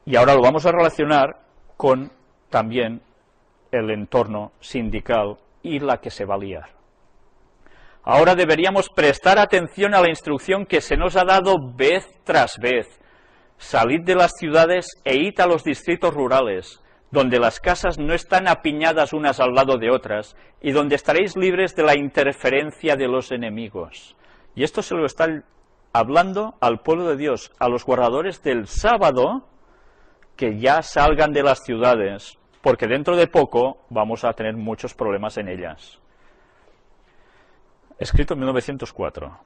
y ahora lo vamos a relacionar con también el entorno sindical y la que se va a liar. Ahora deberíamos prestar atención a la instrucción que se nos ha dado vez tras vez. Salid de las ciudades e id a los distritos rurales, donde las casas no están apiñadas unas al lado de otras, y donde estaréis libres de la interferencia de los enemigos. Y esto se lo está hablando al pueblo de Dios, a los guardadores del sábado, que ya salgan de las ciudades, porque dentro de poco vamos a tener muchos problemas en ellas. Escrito en 1904.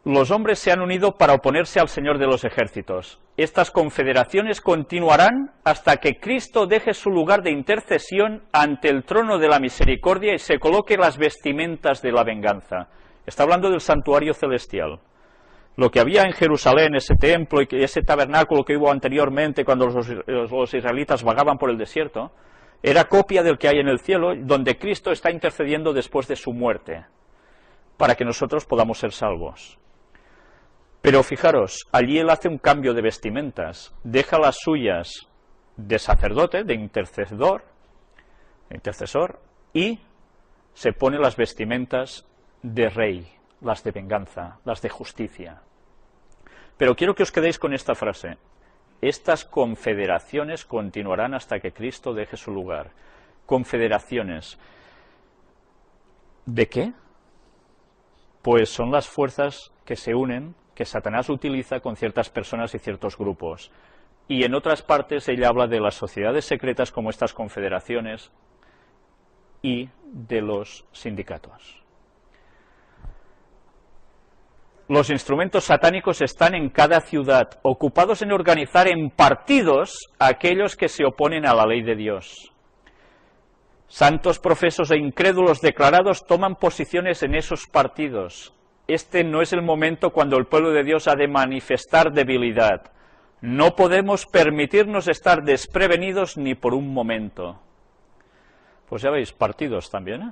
Los hombres se han unido para oponerse al Señor de los ejércitos. Estas confederaciones continuarán hasta que Cristo deje su lugar de intercesión ante el trono de la misericordia y se coloque las vestimentas de la venganza. Está hablando del santuario celestial. Lo que había en Jerusalén, ese templo y ese tabernáculo que hubo anteriormente cuando los israelitas vagaban por el desierto, era copia del que hay en el cielo, donde Cristo está intercediendo después de su muerte, para que nosotros podamos ser salvos. Pero fijaros, allí Él hace un cambio de vestimentas, deja las suyas de sacerdote, de intercesor, y se pone las vestimentas de rey, las de venganza, las de justicia. Pero quiero que os quedéis con esta frase. Estas confederaciones continuarán hasta que Cristo deje su lugar. Confederaciones. ¿De qué? Pues son las fuerzas que se unen, que Satanás utiliza con ciertas personas y ciertos grupos. Y en otras partes ella habla de las sociedades secretas como estas confederaciones y de los sindicatos. Los instrumentos satánicos están en cada ciudad, ocupados en organizar en partidos a aquellos que se oponen a la ley de Dios. Santos profesos e incrédulos declarados toman posiciones en esos partidos. Este no es el momento cuando el pueblo de Dios ha de manifestar debilidad. No podemos permitirnos estar desprevenidos ni por un momento. Pues ya veis, partidos también, ¿eh?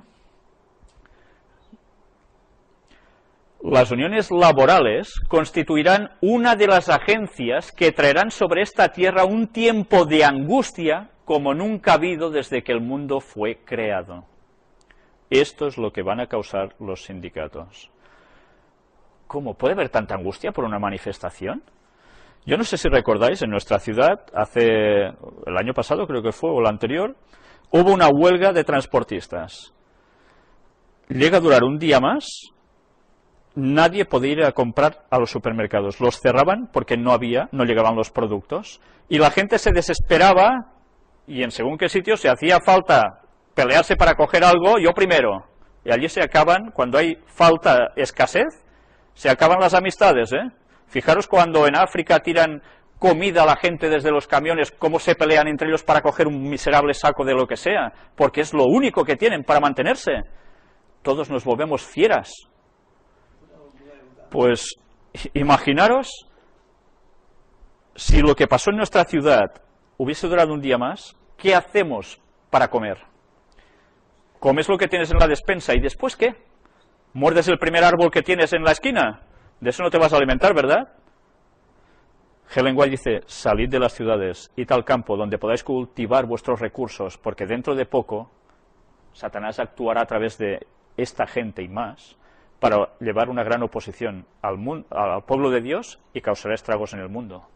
Las uniones laborales constituirán una de las agencias que traerán sobre esta tierra un tiempo de angustia como nunca ha habido desde que el mundo fue creado. Esto es lo que van a causar los sindicatos. ¿Cómo puede haber tanta angustia por una manifestación? Yo no sé si recordáis, en nuestra ciudad, el año pasado creo que fue, o el anterior, hubo una huelga de transportistas. Llega a durar un día más. Nadie podía ir a comprar a los supermercados. Los cerraban porque no llegaban los productos. Y la gente se desesperaba y en según qué sitio se hacía falta pelearse para coger algo, yo primero. Y allí se acaban, cuando hay falta, escasez, se acaban las amistades, ¿eh? Fijaros cuando en África tiran comida a la gente desde los camiones, cómo se pelean entre ellos para coger un miserable saco de lo que sea, porque es lo único que tienen para mantenerse. todos nos volvemos fieras. Pues imaginaros si lo que pasó en nuestra ciudad hubiese durado un día más, ¿qué hacemos para comer? Comes lo que tienes en la despensa, ¿y después qué? ¿Muerdes el primer árbol que tienes en la esquina? De eso no te vas a alimentar, ¿verdad? Ellen White dice, salid de las ciudades, id al campo donde podáis cultivar vuestros recursos, porque dentro de poco Satanás actuará a través de esta gente y más para llevar una gran oposición al pueblo de Dios y causará estragos en el mundo.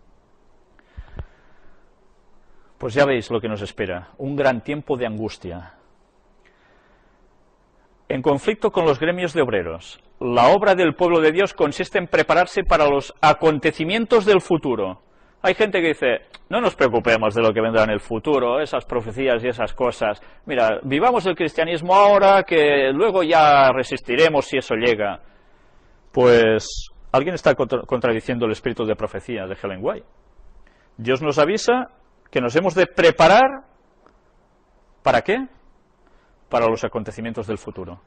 Pues ya veis lo que nos espera, un gran tiempo de angustia. En conflicto con los gremios de obreros, la obra del pueblo de Dios consiste en prepararse para los acontecimientos del futuro. Hay gente que dice, no nos preocupemos de lo que vendrá en el futuro, esas profecías y esas cosas. Mira, vivamos el cristianismo ahora, que luego ya resistiremos si eso llega. Pues alguien está contradiciendo el espíritu de profecía de Ellen White. Dios nos avisa que nos hemos de preparar, ¿para qué? Para los acontecimientos del futuro.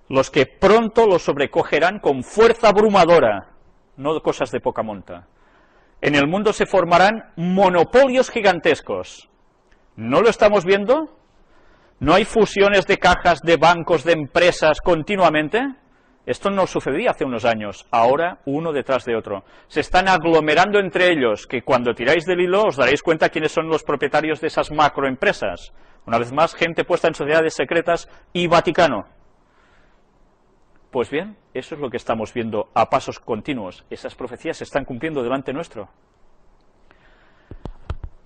Los que pronto los sobrecogerán con fuerza abrumadora, no cosas de poca monta. En el mundo se formarán monopolios gigantescos. ¿No lo estamos viendo? ¿No hay fusiones de cajas, de bancos, de empresas continuamente? Esto no sucedía hace unos años, ahora uno detrás de otro. Se están aglomerando entre ellos, que cuando tiráis del hilo os daréis cuenta quiénes son los propietarios de esas macroempresas. Una vez más, gente puesta en sociedades secretas y Vaticano. Pues bien, eso es lo que estamos viendo a pasos continuos. Esas profecías se están cumpliendo delante nuestro.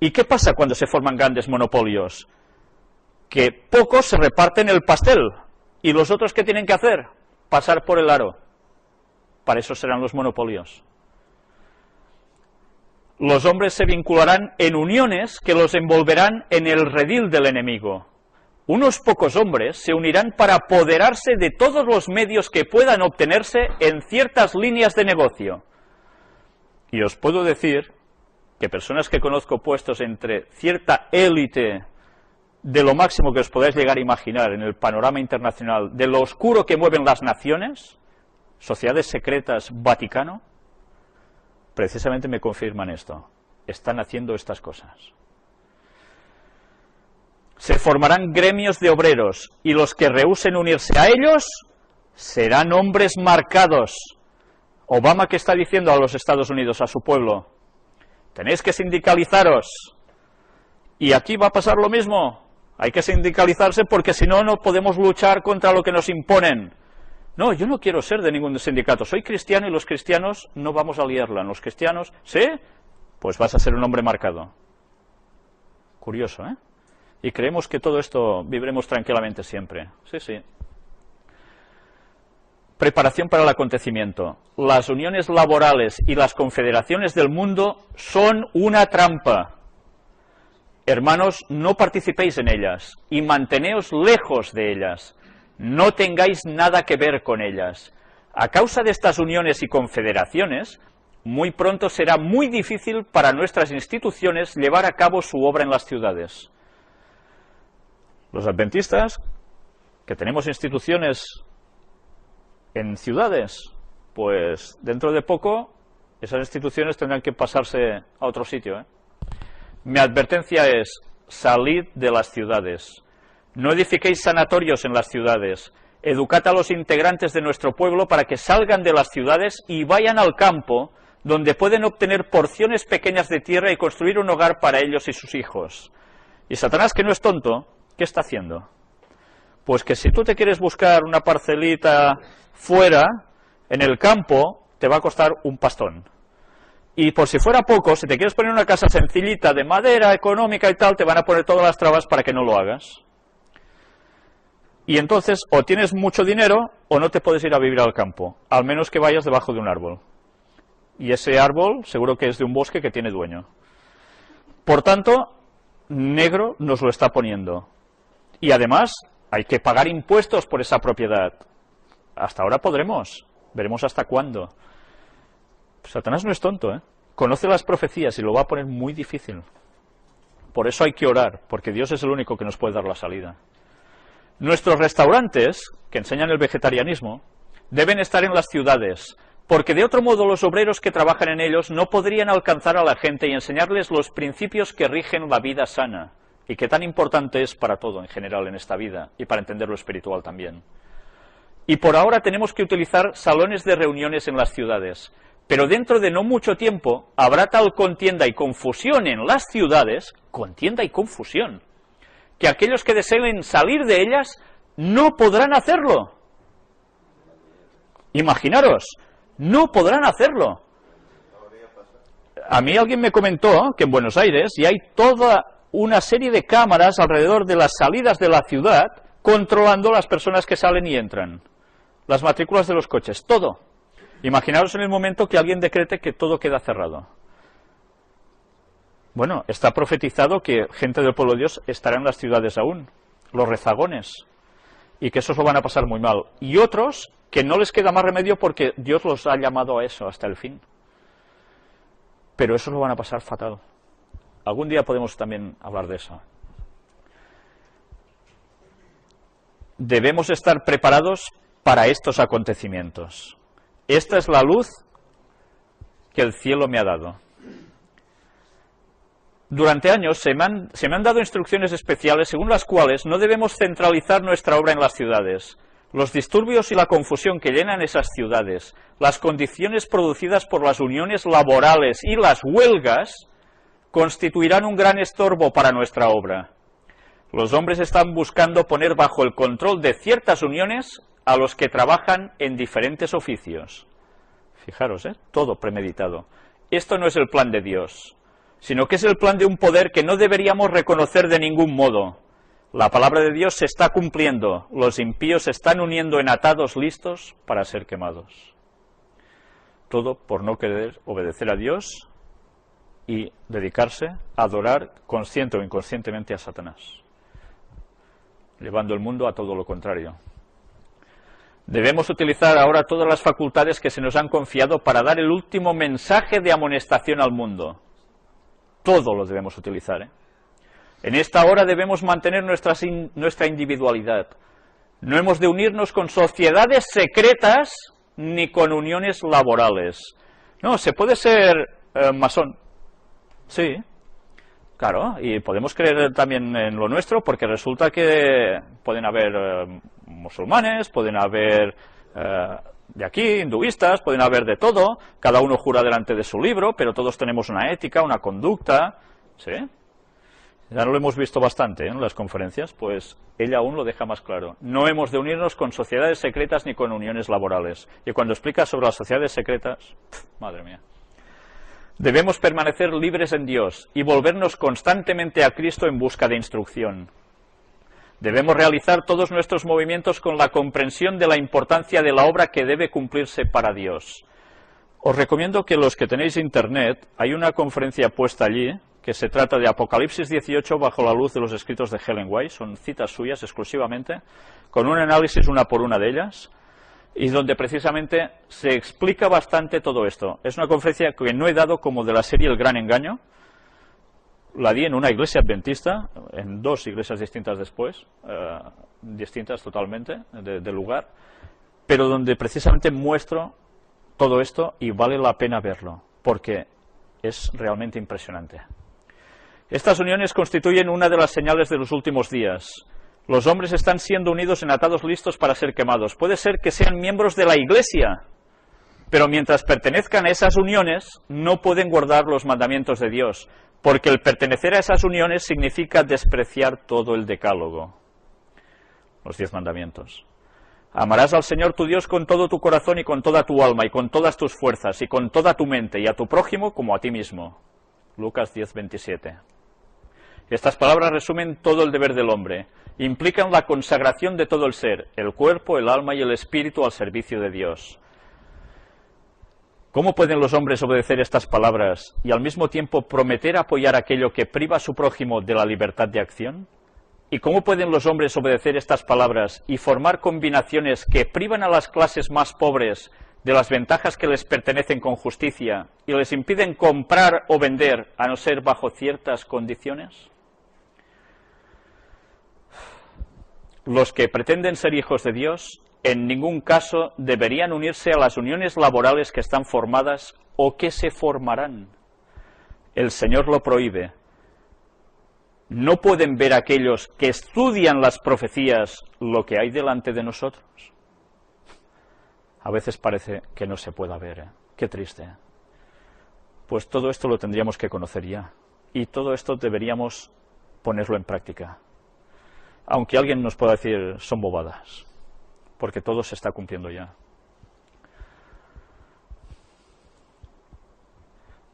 ¿Y qué pasa cuando se forman grandes monopolios? Que pocos se reparten el pastel. ¿Y los otros qué tienen que hacer? Pasar por el aro. Para eso serán los monopolios. Los hombres se vincularán en uniones que los envolverán en el redil del enemigo. Unos pocos hombres se unirán para apoderarse de todos los medios que puedan obtenerse en ciertas líneas de negocio. Y os puedo decir que personas que conozco puestos entre cierta élite de lo máximo que os podáis llegar a imaginar en el panorama internacional, de lo oscuro que mueven las naciones, sociedades secretas, Vaticano, precisamente me confirman esto. Están haciendo estas cosas. Se formarán gremios de obreros y los que rehúsen unirse a ellos serán hombres marcados. Obama, ¿qué está diciendo a los Estados Unidos, a su pueblo? Tenéis que sindicalizaros. Y aquí va a pasar lo mismo. Hay que sindicalizarse porque si no, no podemos luchar contra lo que nos imponen. No, yo no quiero ser de ningún sindicato. Soy cristiano y los cristianos no vamos a liarla. Los cristianos, ¿sí? Pues vas a ser un hombre marcado. Curioso, ¿eh? Y creemos que todo esto viviremos tranquilamente siempre. Sí, sí. Preparación para el acontecimiento. Las uniones laborales y las confederaciones del mundo son una trampa. Hermanos, no participéis en ellas y manteneos lejos de ellas. No tengáis nada que ver con ellas. A causa de estas uniones y confederaciones, muy pronto será muy difícil para nuestras instituciones llevar a cabo su obra en las ciudades. Los adventistas, que tenemos instituciones en ciudades, pues dentro de poco esas instituciones tendrán que pasarse a otro sitio, ¿eh? Mi advertencia es, salid de las ciudades. No edifiquéis sanatorios en las ciudades. Educad a los integrantes de nuestro pueblo para que salgan de las ciudades y vayan al campo, donde pueden obtener porciones pequeñas de tierra y construir un hogar para ellos y sus hijos. Y Satanás, que no es tonto, ¿qué está haciendo? Pues que si tú te quieres buscar una parcelita fuera, en el campo, te va a costar un pastón. Y por si fuera poco, si te quieres poner una casa sencillita de madera, económica y tal, te van a poner todas las trabas para que no lo hagas. Y entonces, o tienes mucho dinero, o no te puedes ir a vivir al campo, al menos que vayas debajo de un árbol. Y ese árbol seguro que es de un bosque que tiene dueño. Por tanto, negro nos lo está poniendo. Y además, hay que pagar impuestos por esa propiedad. Hasta ahora podremos, veremos hasta cuándo. Satanás no es tonto, ¿eh? Conoce las profecías y lo va a poner muy difícil. Por eso hay que orar, porque Dios es el único que nos puede dar la salida. Nuestros restaurantes que enseñan el vegetarianismo, deben estar en las ciudades, porque de otro modo los obreros que trabajan en ellos no podrían alcanzar a la gente y enseñarles los principios que rigen la vida sana, y que tan importante es para todo en general en esta vida, y para entender lo espiritual también. Y por ahora tenemos que utilizar salones de reuniones en las ciudades, pero dentro de no mucho tiempo habrá tal contienda y confusión en las ciudades, contienda y confusión, que aquellos que deseen salir de ellas no podrán hacerlo. Imaginaros, no podrán hacerlo. A mí alguien me comentó que en Buenos Aires ya hay toda una serie de cámaras alrededor de las salidas de la ciudad controlando las personas que salen y entran. Las matrículas de los coches, todo. Imaginaros en el momento que alguien decrete que todo queda cerrado. Bueno, está profetizado que gente del pueblo de Dios estará en las ciudades aún, los rezagones, y que esos lo van a pasar muy mal. Y otros que no les queda más remedio porque Dios los ha llamado a eso hasta el fin. Pero eso lo van a pasar fatal. Algún día podemos también hablar de eso. Debemos estar preparados para estos acontecimientos. Esta es la luz que el cielo me ha dado. Durante años se me han dado instrucciones especiales según las cuales no debemos centralizar nuestra obra en las ciudades. Los disturbios y la confusión que llenan esas ciudades, las condiciones producidas por las uniones laborales y las huelgas, constituirán un gran estorbo para nuestra obra. Los hombres están buscando poner bajo el control de ciertas uniones a los que trabajan en diferentes oficios. Fijaros, todo premeditado. Esto no es el plan de Dios, sino que es el plan de un poder que no deberíamos reconocer de ningún modo. La palabra de Dios se está cumpliendo, los impíos se están uniendo en atados listos para ser quemados. Todo por no querer obedecer a Dios y dedicarse a adorar consciente o inconscientemente a Satanás, llevando el mundo a todo lo contrario. Debemos utilizar ahora todas las facultades que se nos han confiado para dar el último mensaje de amonestación al mundo. Todo lo debemos utilizar, En esta hora debemos mantener nuestra individualidad. No hemos de unirnos con sociedades secretas ni con uniones laborales. No, se puede ser masón. Sí, claro, y podemos creer también en lo nuestro porque resulta que pueden haber musulmanes, pueden haber de aquí, hinduistas, pueden haber de todo, cada uno jura delante de su libro, pero todos tenemos una ética, una conducta, ¿sí? Ya lo hemos visto bastante en las conferencias, pues ella aún lo deja más claro. No hemos de unirnos con sociedades secretas ni con uniones laborales. Y cuando explica sobre las sociedades secretas, madre mía. Debemos permanecer libres en Dios y volvernos constantemente a Cristo en busca de instrucción. Debemos realizar todos nuestros movimientos con la comprensión de la importancia de la obra que debe cumplirse para Dios. Os recomiendo que los que tenéis internet, hay una conferencia puesta allí, que se trata de Apocalipsis 18 bajo la luz de los escritos de Ellen White, son citas suyas exclusivamente, con un análisis una por una de ellas, y donde precisamente se explica bastante todo esto. Es una conferencia que no he dado como de la serie El Gran Engaño, la di en una iglesia adventista, en dos iglesias distintas después, distintas totalmente de lugar, pero donde precisamente muestro todo esto y vale la pena verlo, porque es realmente impresionante. Estas uniones constituyen una de las señales de los últimos días. Los hombres están siendo unidos en atados listos para ser quemados. Puede ser que sean miembros de la iglesia, pero mientras pertenezcan a esas uniones, no pueden guardar los mandamientos de Dios, porque el pertenecer a esas uniones significa despreciar todo el decálogo, los 10 mandamientos. Amarás al Señor tu Dios con todo tu corazón y con toda tu alma y con todas tus fuerzas y con toda tu mente y a tu prójimo como a ti mismo. Lucas 10:27. Estas palabras resumen todo el deber del hombre. Implican la consagración de todo el ser, el cuerpo, el alma y el espíritu al servicio de Dios. ¿Cómo pueden los hombres obedecer estas palabras y al mismo tiempo prometer apoyar aquello que priva a su prójimo de la libertad de acción? ¿Y cómo pueden los hombres obedecer estas palabras y formar combinaciones que privan a las clases más pobres de las ventajas que les pertenecen con justicia y les impiden comprar o vender a no ser bajo ciertas condiciones? Los que pretenden ser hijos de Dios en ningún caso deberían unirse a las uniones laborales que están formadas o que se formarán. El Señor lo prohíbe. ¿No pueden ver aquellos que estudian las profecías lo que hay delante de nosotros? A veces parece que no se pueda ver, ¿eh? Qué triste. Pues todo esto lo tendríamos que conocer ya. Y todo esto deberíamos ponerlo en práctica. Aunque alguien nos pueda decir, son bobadas, porque todo se está cumpliendo ya.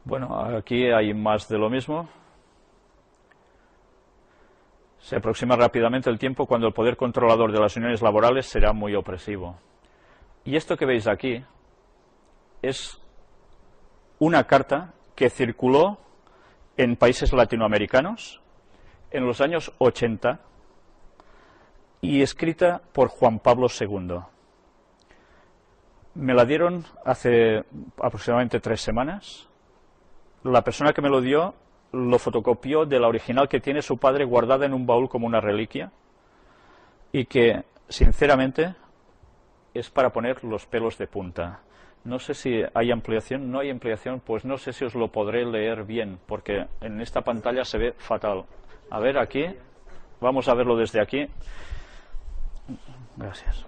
Bueno, aquí hay más de lo mismo. Se aproxima rápidamente el tiempo cuando el poder controlador de las uniones laborales será muy opresivo. Y esto que veis aquí es una carta que circuló en países latinoamericanos en los años 80 y escrita por Juan Pablo II. Me la dieron hace aproximadamente 3 semanas. La persona que me lo dio lo fotocopió de la original que tiene su padre guardada en un baúl como una reliquia y que, sinceramente, es para poner los pelos de punta. No sé si hay ampliación, no hay ampliación, pues no sé si os lo podré leer bien, porque en esta pantalla se ve fatal. A ver, aquí, vamos a verlo desde aquí. Gracias.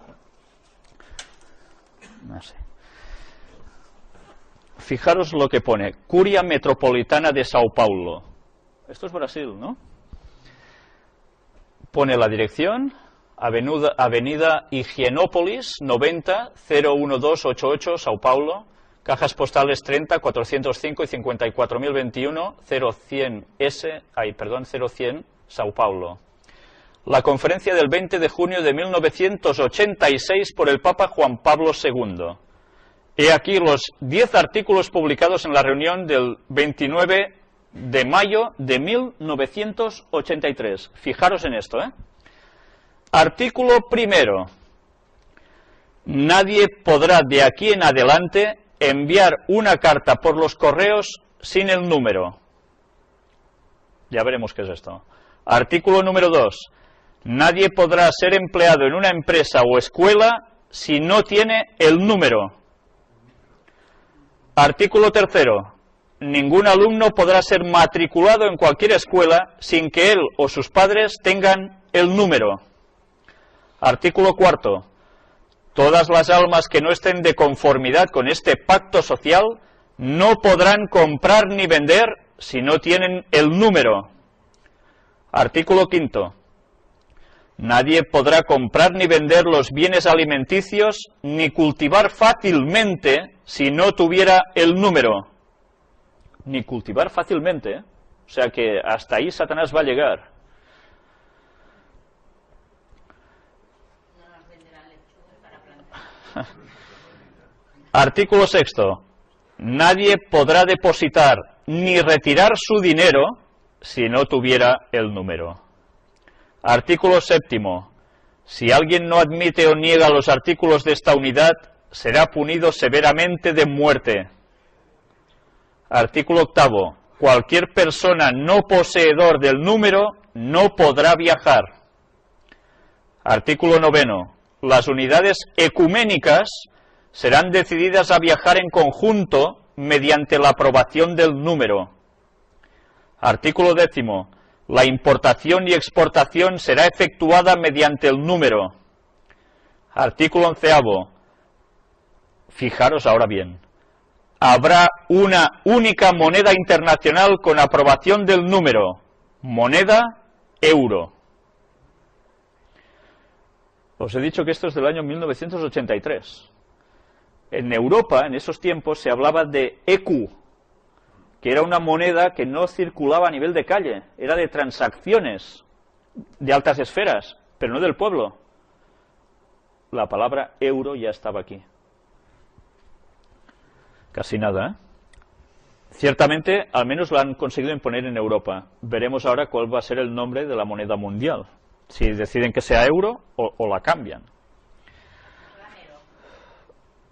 Así. Fijaros lo que pone, Curia Metropolitana de Sao Paulo. Esto es Brasil, ¿no? Pone la dirección, Avenida Higienópolis 90 01288, Sao Paulo, cajas postales 30 405 y 54.021 0100 Sao Paulo. La conferencia del 20 de junio de 1986 por el Papa Juan Pablo II. He aquí los 10 artículos publicados en la reunión del 29 de mayo de 1983. Fijaros en esto, ¿eh? Artículo primero. Nadie podrá de aquí en adelante enviar una carta por los correos sin el número. Ya veremos qué es esto. Artículo número 2. Nadie podrá ser empleado en una empresa o escuela si no tiene el número. Artículo tercero. Ningún alumno podrá ser matriculado en cualquier escuela sin que él o sus padres tengan el número. Artículo cuarto. Todas las almas que no estén de conformidad con este pacto social no podrán comprar ni vender si no tienen el número. Artículo quinto. Nadie podrá comprar ni vender los bienes alimenticios ni cultivar fácilmente si no tuviera el número. Ni cultivar fácilmente, ¿eh? O sea que hasta ahí Satanás va a llegar. Artículo sexto. Nadie podrá depositar ni retirar su dinero si no tuviera el número. Artículo séptimo. Si alguien no admite o niega los artículos de esta unidad, será punido severamente de muerte. Artículo octavo. Cualquier persona no poseedor del número no podrá viajar. Artículo noveno. Las unidades ecuménicas serán decididas a viajar en conjunto mediante la aprobación del número. Artículo décimo. La importación y exportación será efectuada mediante el número. Artículo onceavo. Fijaros ahora bien. Habrá una única moneda internacional con aprobación del número. Moneda euro. Os he dicho que esto es del año 1983. En Europa, en esos tiempos, se hablaba de ECU, que era una moneda que no circulaba a nivel de calle, era de transacciones de altas esferas, pero no del pueblo. La palabra euro ya estaba aquí. Casi nada, ¿eh? Ciertamente, al menos la han conseguido imponer en Europa. Veremos ahora cuál va a ser el nombre de la moneda mundial. Si deciden que sea euro o la cambian.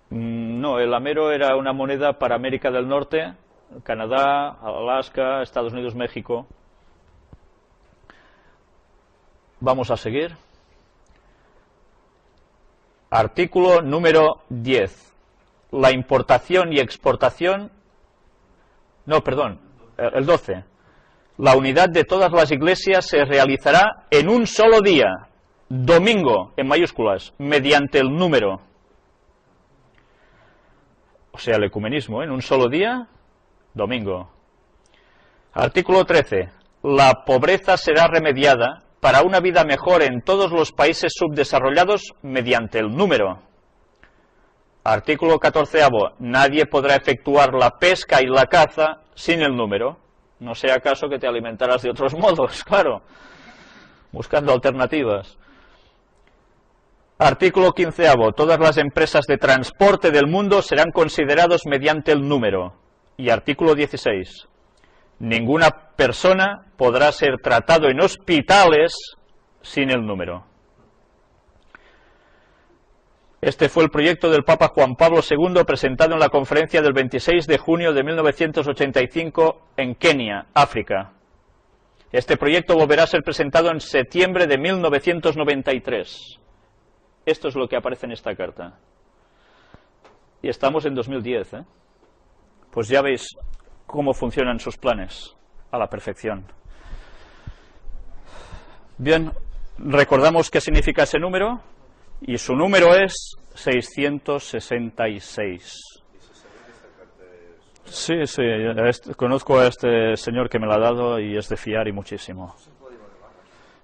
No, el amero era una moneda para América del Norte, Canadá, Alaska, Estados Unidos, México. Vamos a seguir. Artículo número 10. La importación y exportación... No, perdón, el 12. La unidad de todas las iglesias se realizará en un solo día, domingo, en mayúsculas, mediante el número. O sea, el ecumenismo, en un solo día, domingo. Artículo 13. La pobreza será remediada para una vida mejor en todos los países subdesarrollados mediante el número. Artículo 14. Nadie podrá efectuar la pesca y la caza sin el número. No sea acaso que te alimentaras de otros modos, claro, buscando alternativas. Artículo 15. Todas las empresas de transporte del mundo serán considerados mediante el número. Y artículo 16. Ninguna persona podrá ser tratado en hospitales sin el número. Este fue el proyecto del Papa Juan Pablo II presentado en la conferencia del 26 de junio de 1985 en Kenia, África. Este proyecto volverá a ser presentado en septiembre de 1993. Esto es lo que aparece en esta carta. Y estamos en 2010, ¿eh? Pues ya veis cómo funcionan sus planes a la perfección. Bien, recordamos qué significa ese número, y su número es 666. Sí, conozco a este señor que me lo ha dado y es de fiar y muchísimo.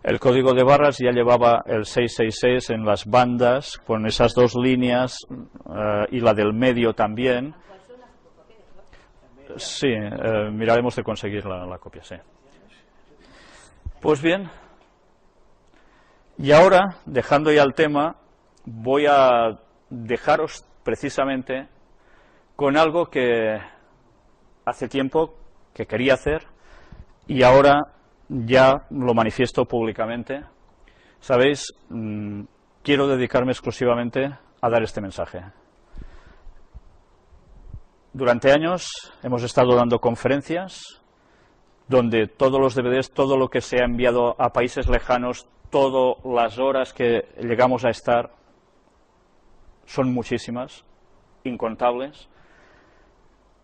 El código de barras ya llevaba el 666 en las bandas, con esas dos líneas, y la del medio también. Sí, miraremos de conseguir la copia, sí. Pues bien, y ahora, dejando ya el tema, voy a dejaros precisamente con algo que hace tiempo que quería hacer y ahora ya lo manifiesto públicamente. Sabéis, quiero dedicarme exclusivamente a dar este mensaje. Durante años hemos estado dando conferencias donde todos los DVDs, todo lo que se ha enviado a países lejanos, todas las horas que llegamos a estar, son muchísimas, incontables,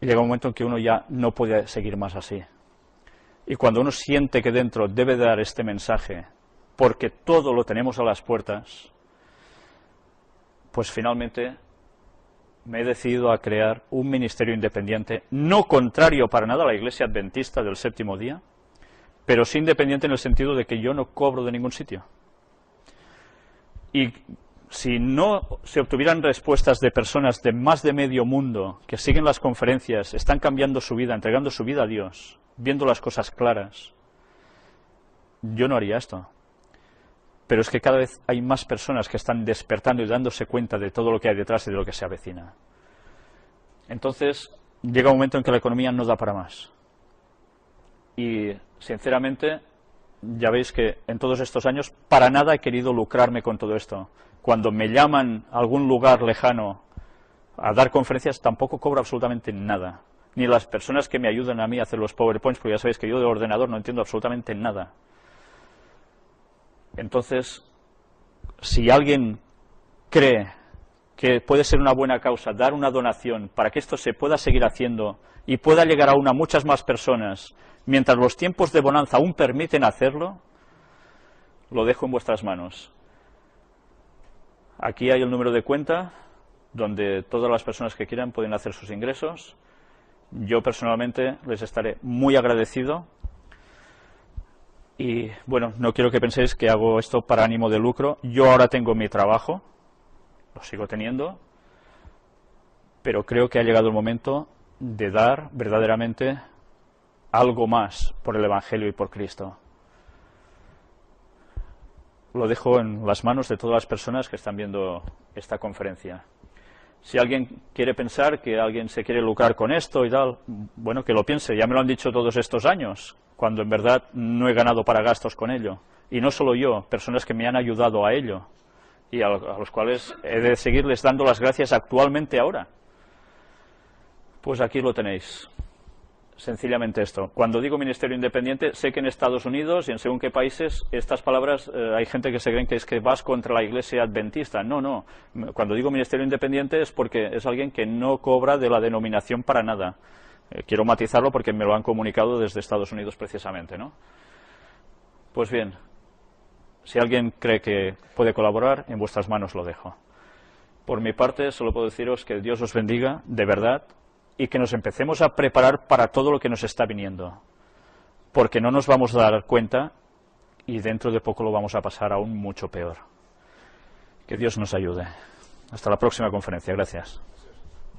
y llega un momento en que uno ya no puede seguir más así. Y cuando uno siente que dentro debe dar este mensaje, porque todo lo tenemos a las puertas, pues finalmente me he decidido a crear un ministerio independiente, no contrario para nada a la Iglesia Adventista del Séptimo Día, pero sí independiente en el sentido de que yo no cobro de ningún sitio. Y si no se obtuvieran respuestas de personas de más de medio mundo que siguen las conferencias, están cambiando su vida, entregando su vida a Dios, viendo las cosas claras, yo no haría esto. Pero es que cada vez hay más personas que están despertando y dándose cuenta de todo lo que hay detrás y de lo que se avecina. Entonces, llega un momento en que la economía no da para más. Y, sinceramente, ya veis que en todos estos años, para nada he querido lucrarme con todo esto. Cuando me llaman a algún lugar lejano a dar conferencias, tampoco cobro absolutamente nada. Ni las personas que me ayudan a mí a hacer los PowerPoints, porque ya sabéis que yo de ordenador no entiendo absolutamente nada. Entonces, si alguien cree que puede ser una buena causa dar una donación para que esto se pueda seguir haciendo y pueda llegar aún a muchas más personas, mientras los tiempos de bonanza aún permiten hacerlo, lo dejo en vuestras manos. Aquí hay el número de cuenta, donde todas las personas que quieran pueden hacer sus ingresos. Yo personalmente les estaré muy agradecido. Y bueno, no quiero que penséis que hago esto para ánimo de lucro. Yo ahora tengo mi trabajo, lo sigo teniendo, pero creo que ha llegado el momento de dar verdaderamente algo más por el Evangelio y por Cristo. Lo dejo en las manos de todas las personas que están viendo esta conferencia. Si alguien quiere pensar que alguien se quiere lucrar con esto y tal, bueno, que lo piense. Ya me lo han dicho todos estos años, cuando en verdad no he ganado para gastos con ello. Y no solo yo, personas que me han ayudado a ello y a los cuales he de seguirles dando las gracias actualmente ahora. Pues aquí lo tenéis. sencillamente esto. Cuando digo ministerio independiente, sé que en Estados Unidos y en según qué países estas palabras, hay gente que se creen que es que vas contra la iglesia adventista. No, no. Cuando digo ministerio independiente es porque es alguien que no cobra de la denominación para nada. Quiero matizarlo porque me lo han comunicado desde Estados Unidos precisamente, ¿no? Pues bien, si alguien cree que puede colaborar, en vuestras manos lo dejo. Por mi parte, solo puedo deciros que Dios os bendiga, de verdad, y que nos empecemos a preparar para todo lo que nos está viniendo, porque no nos vamos a dar cuenta y dentro de poco lo vamos a pasar aún mucho peor. Que Dios nos ayude. Hasta la próxima conferencia. Gracias.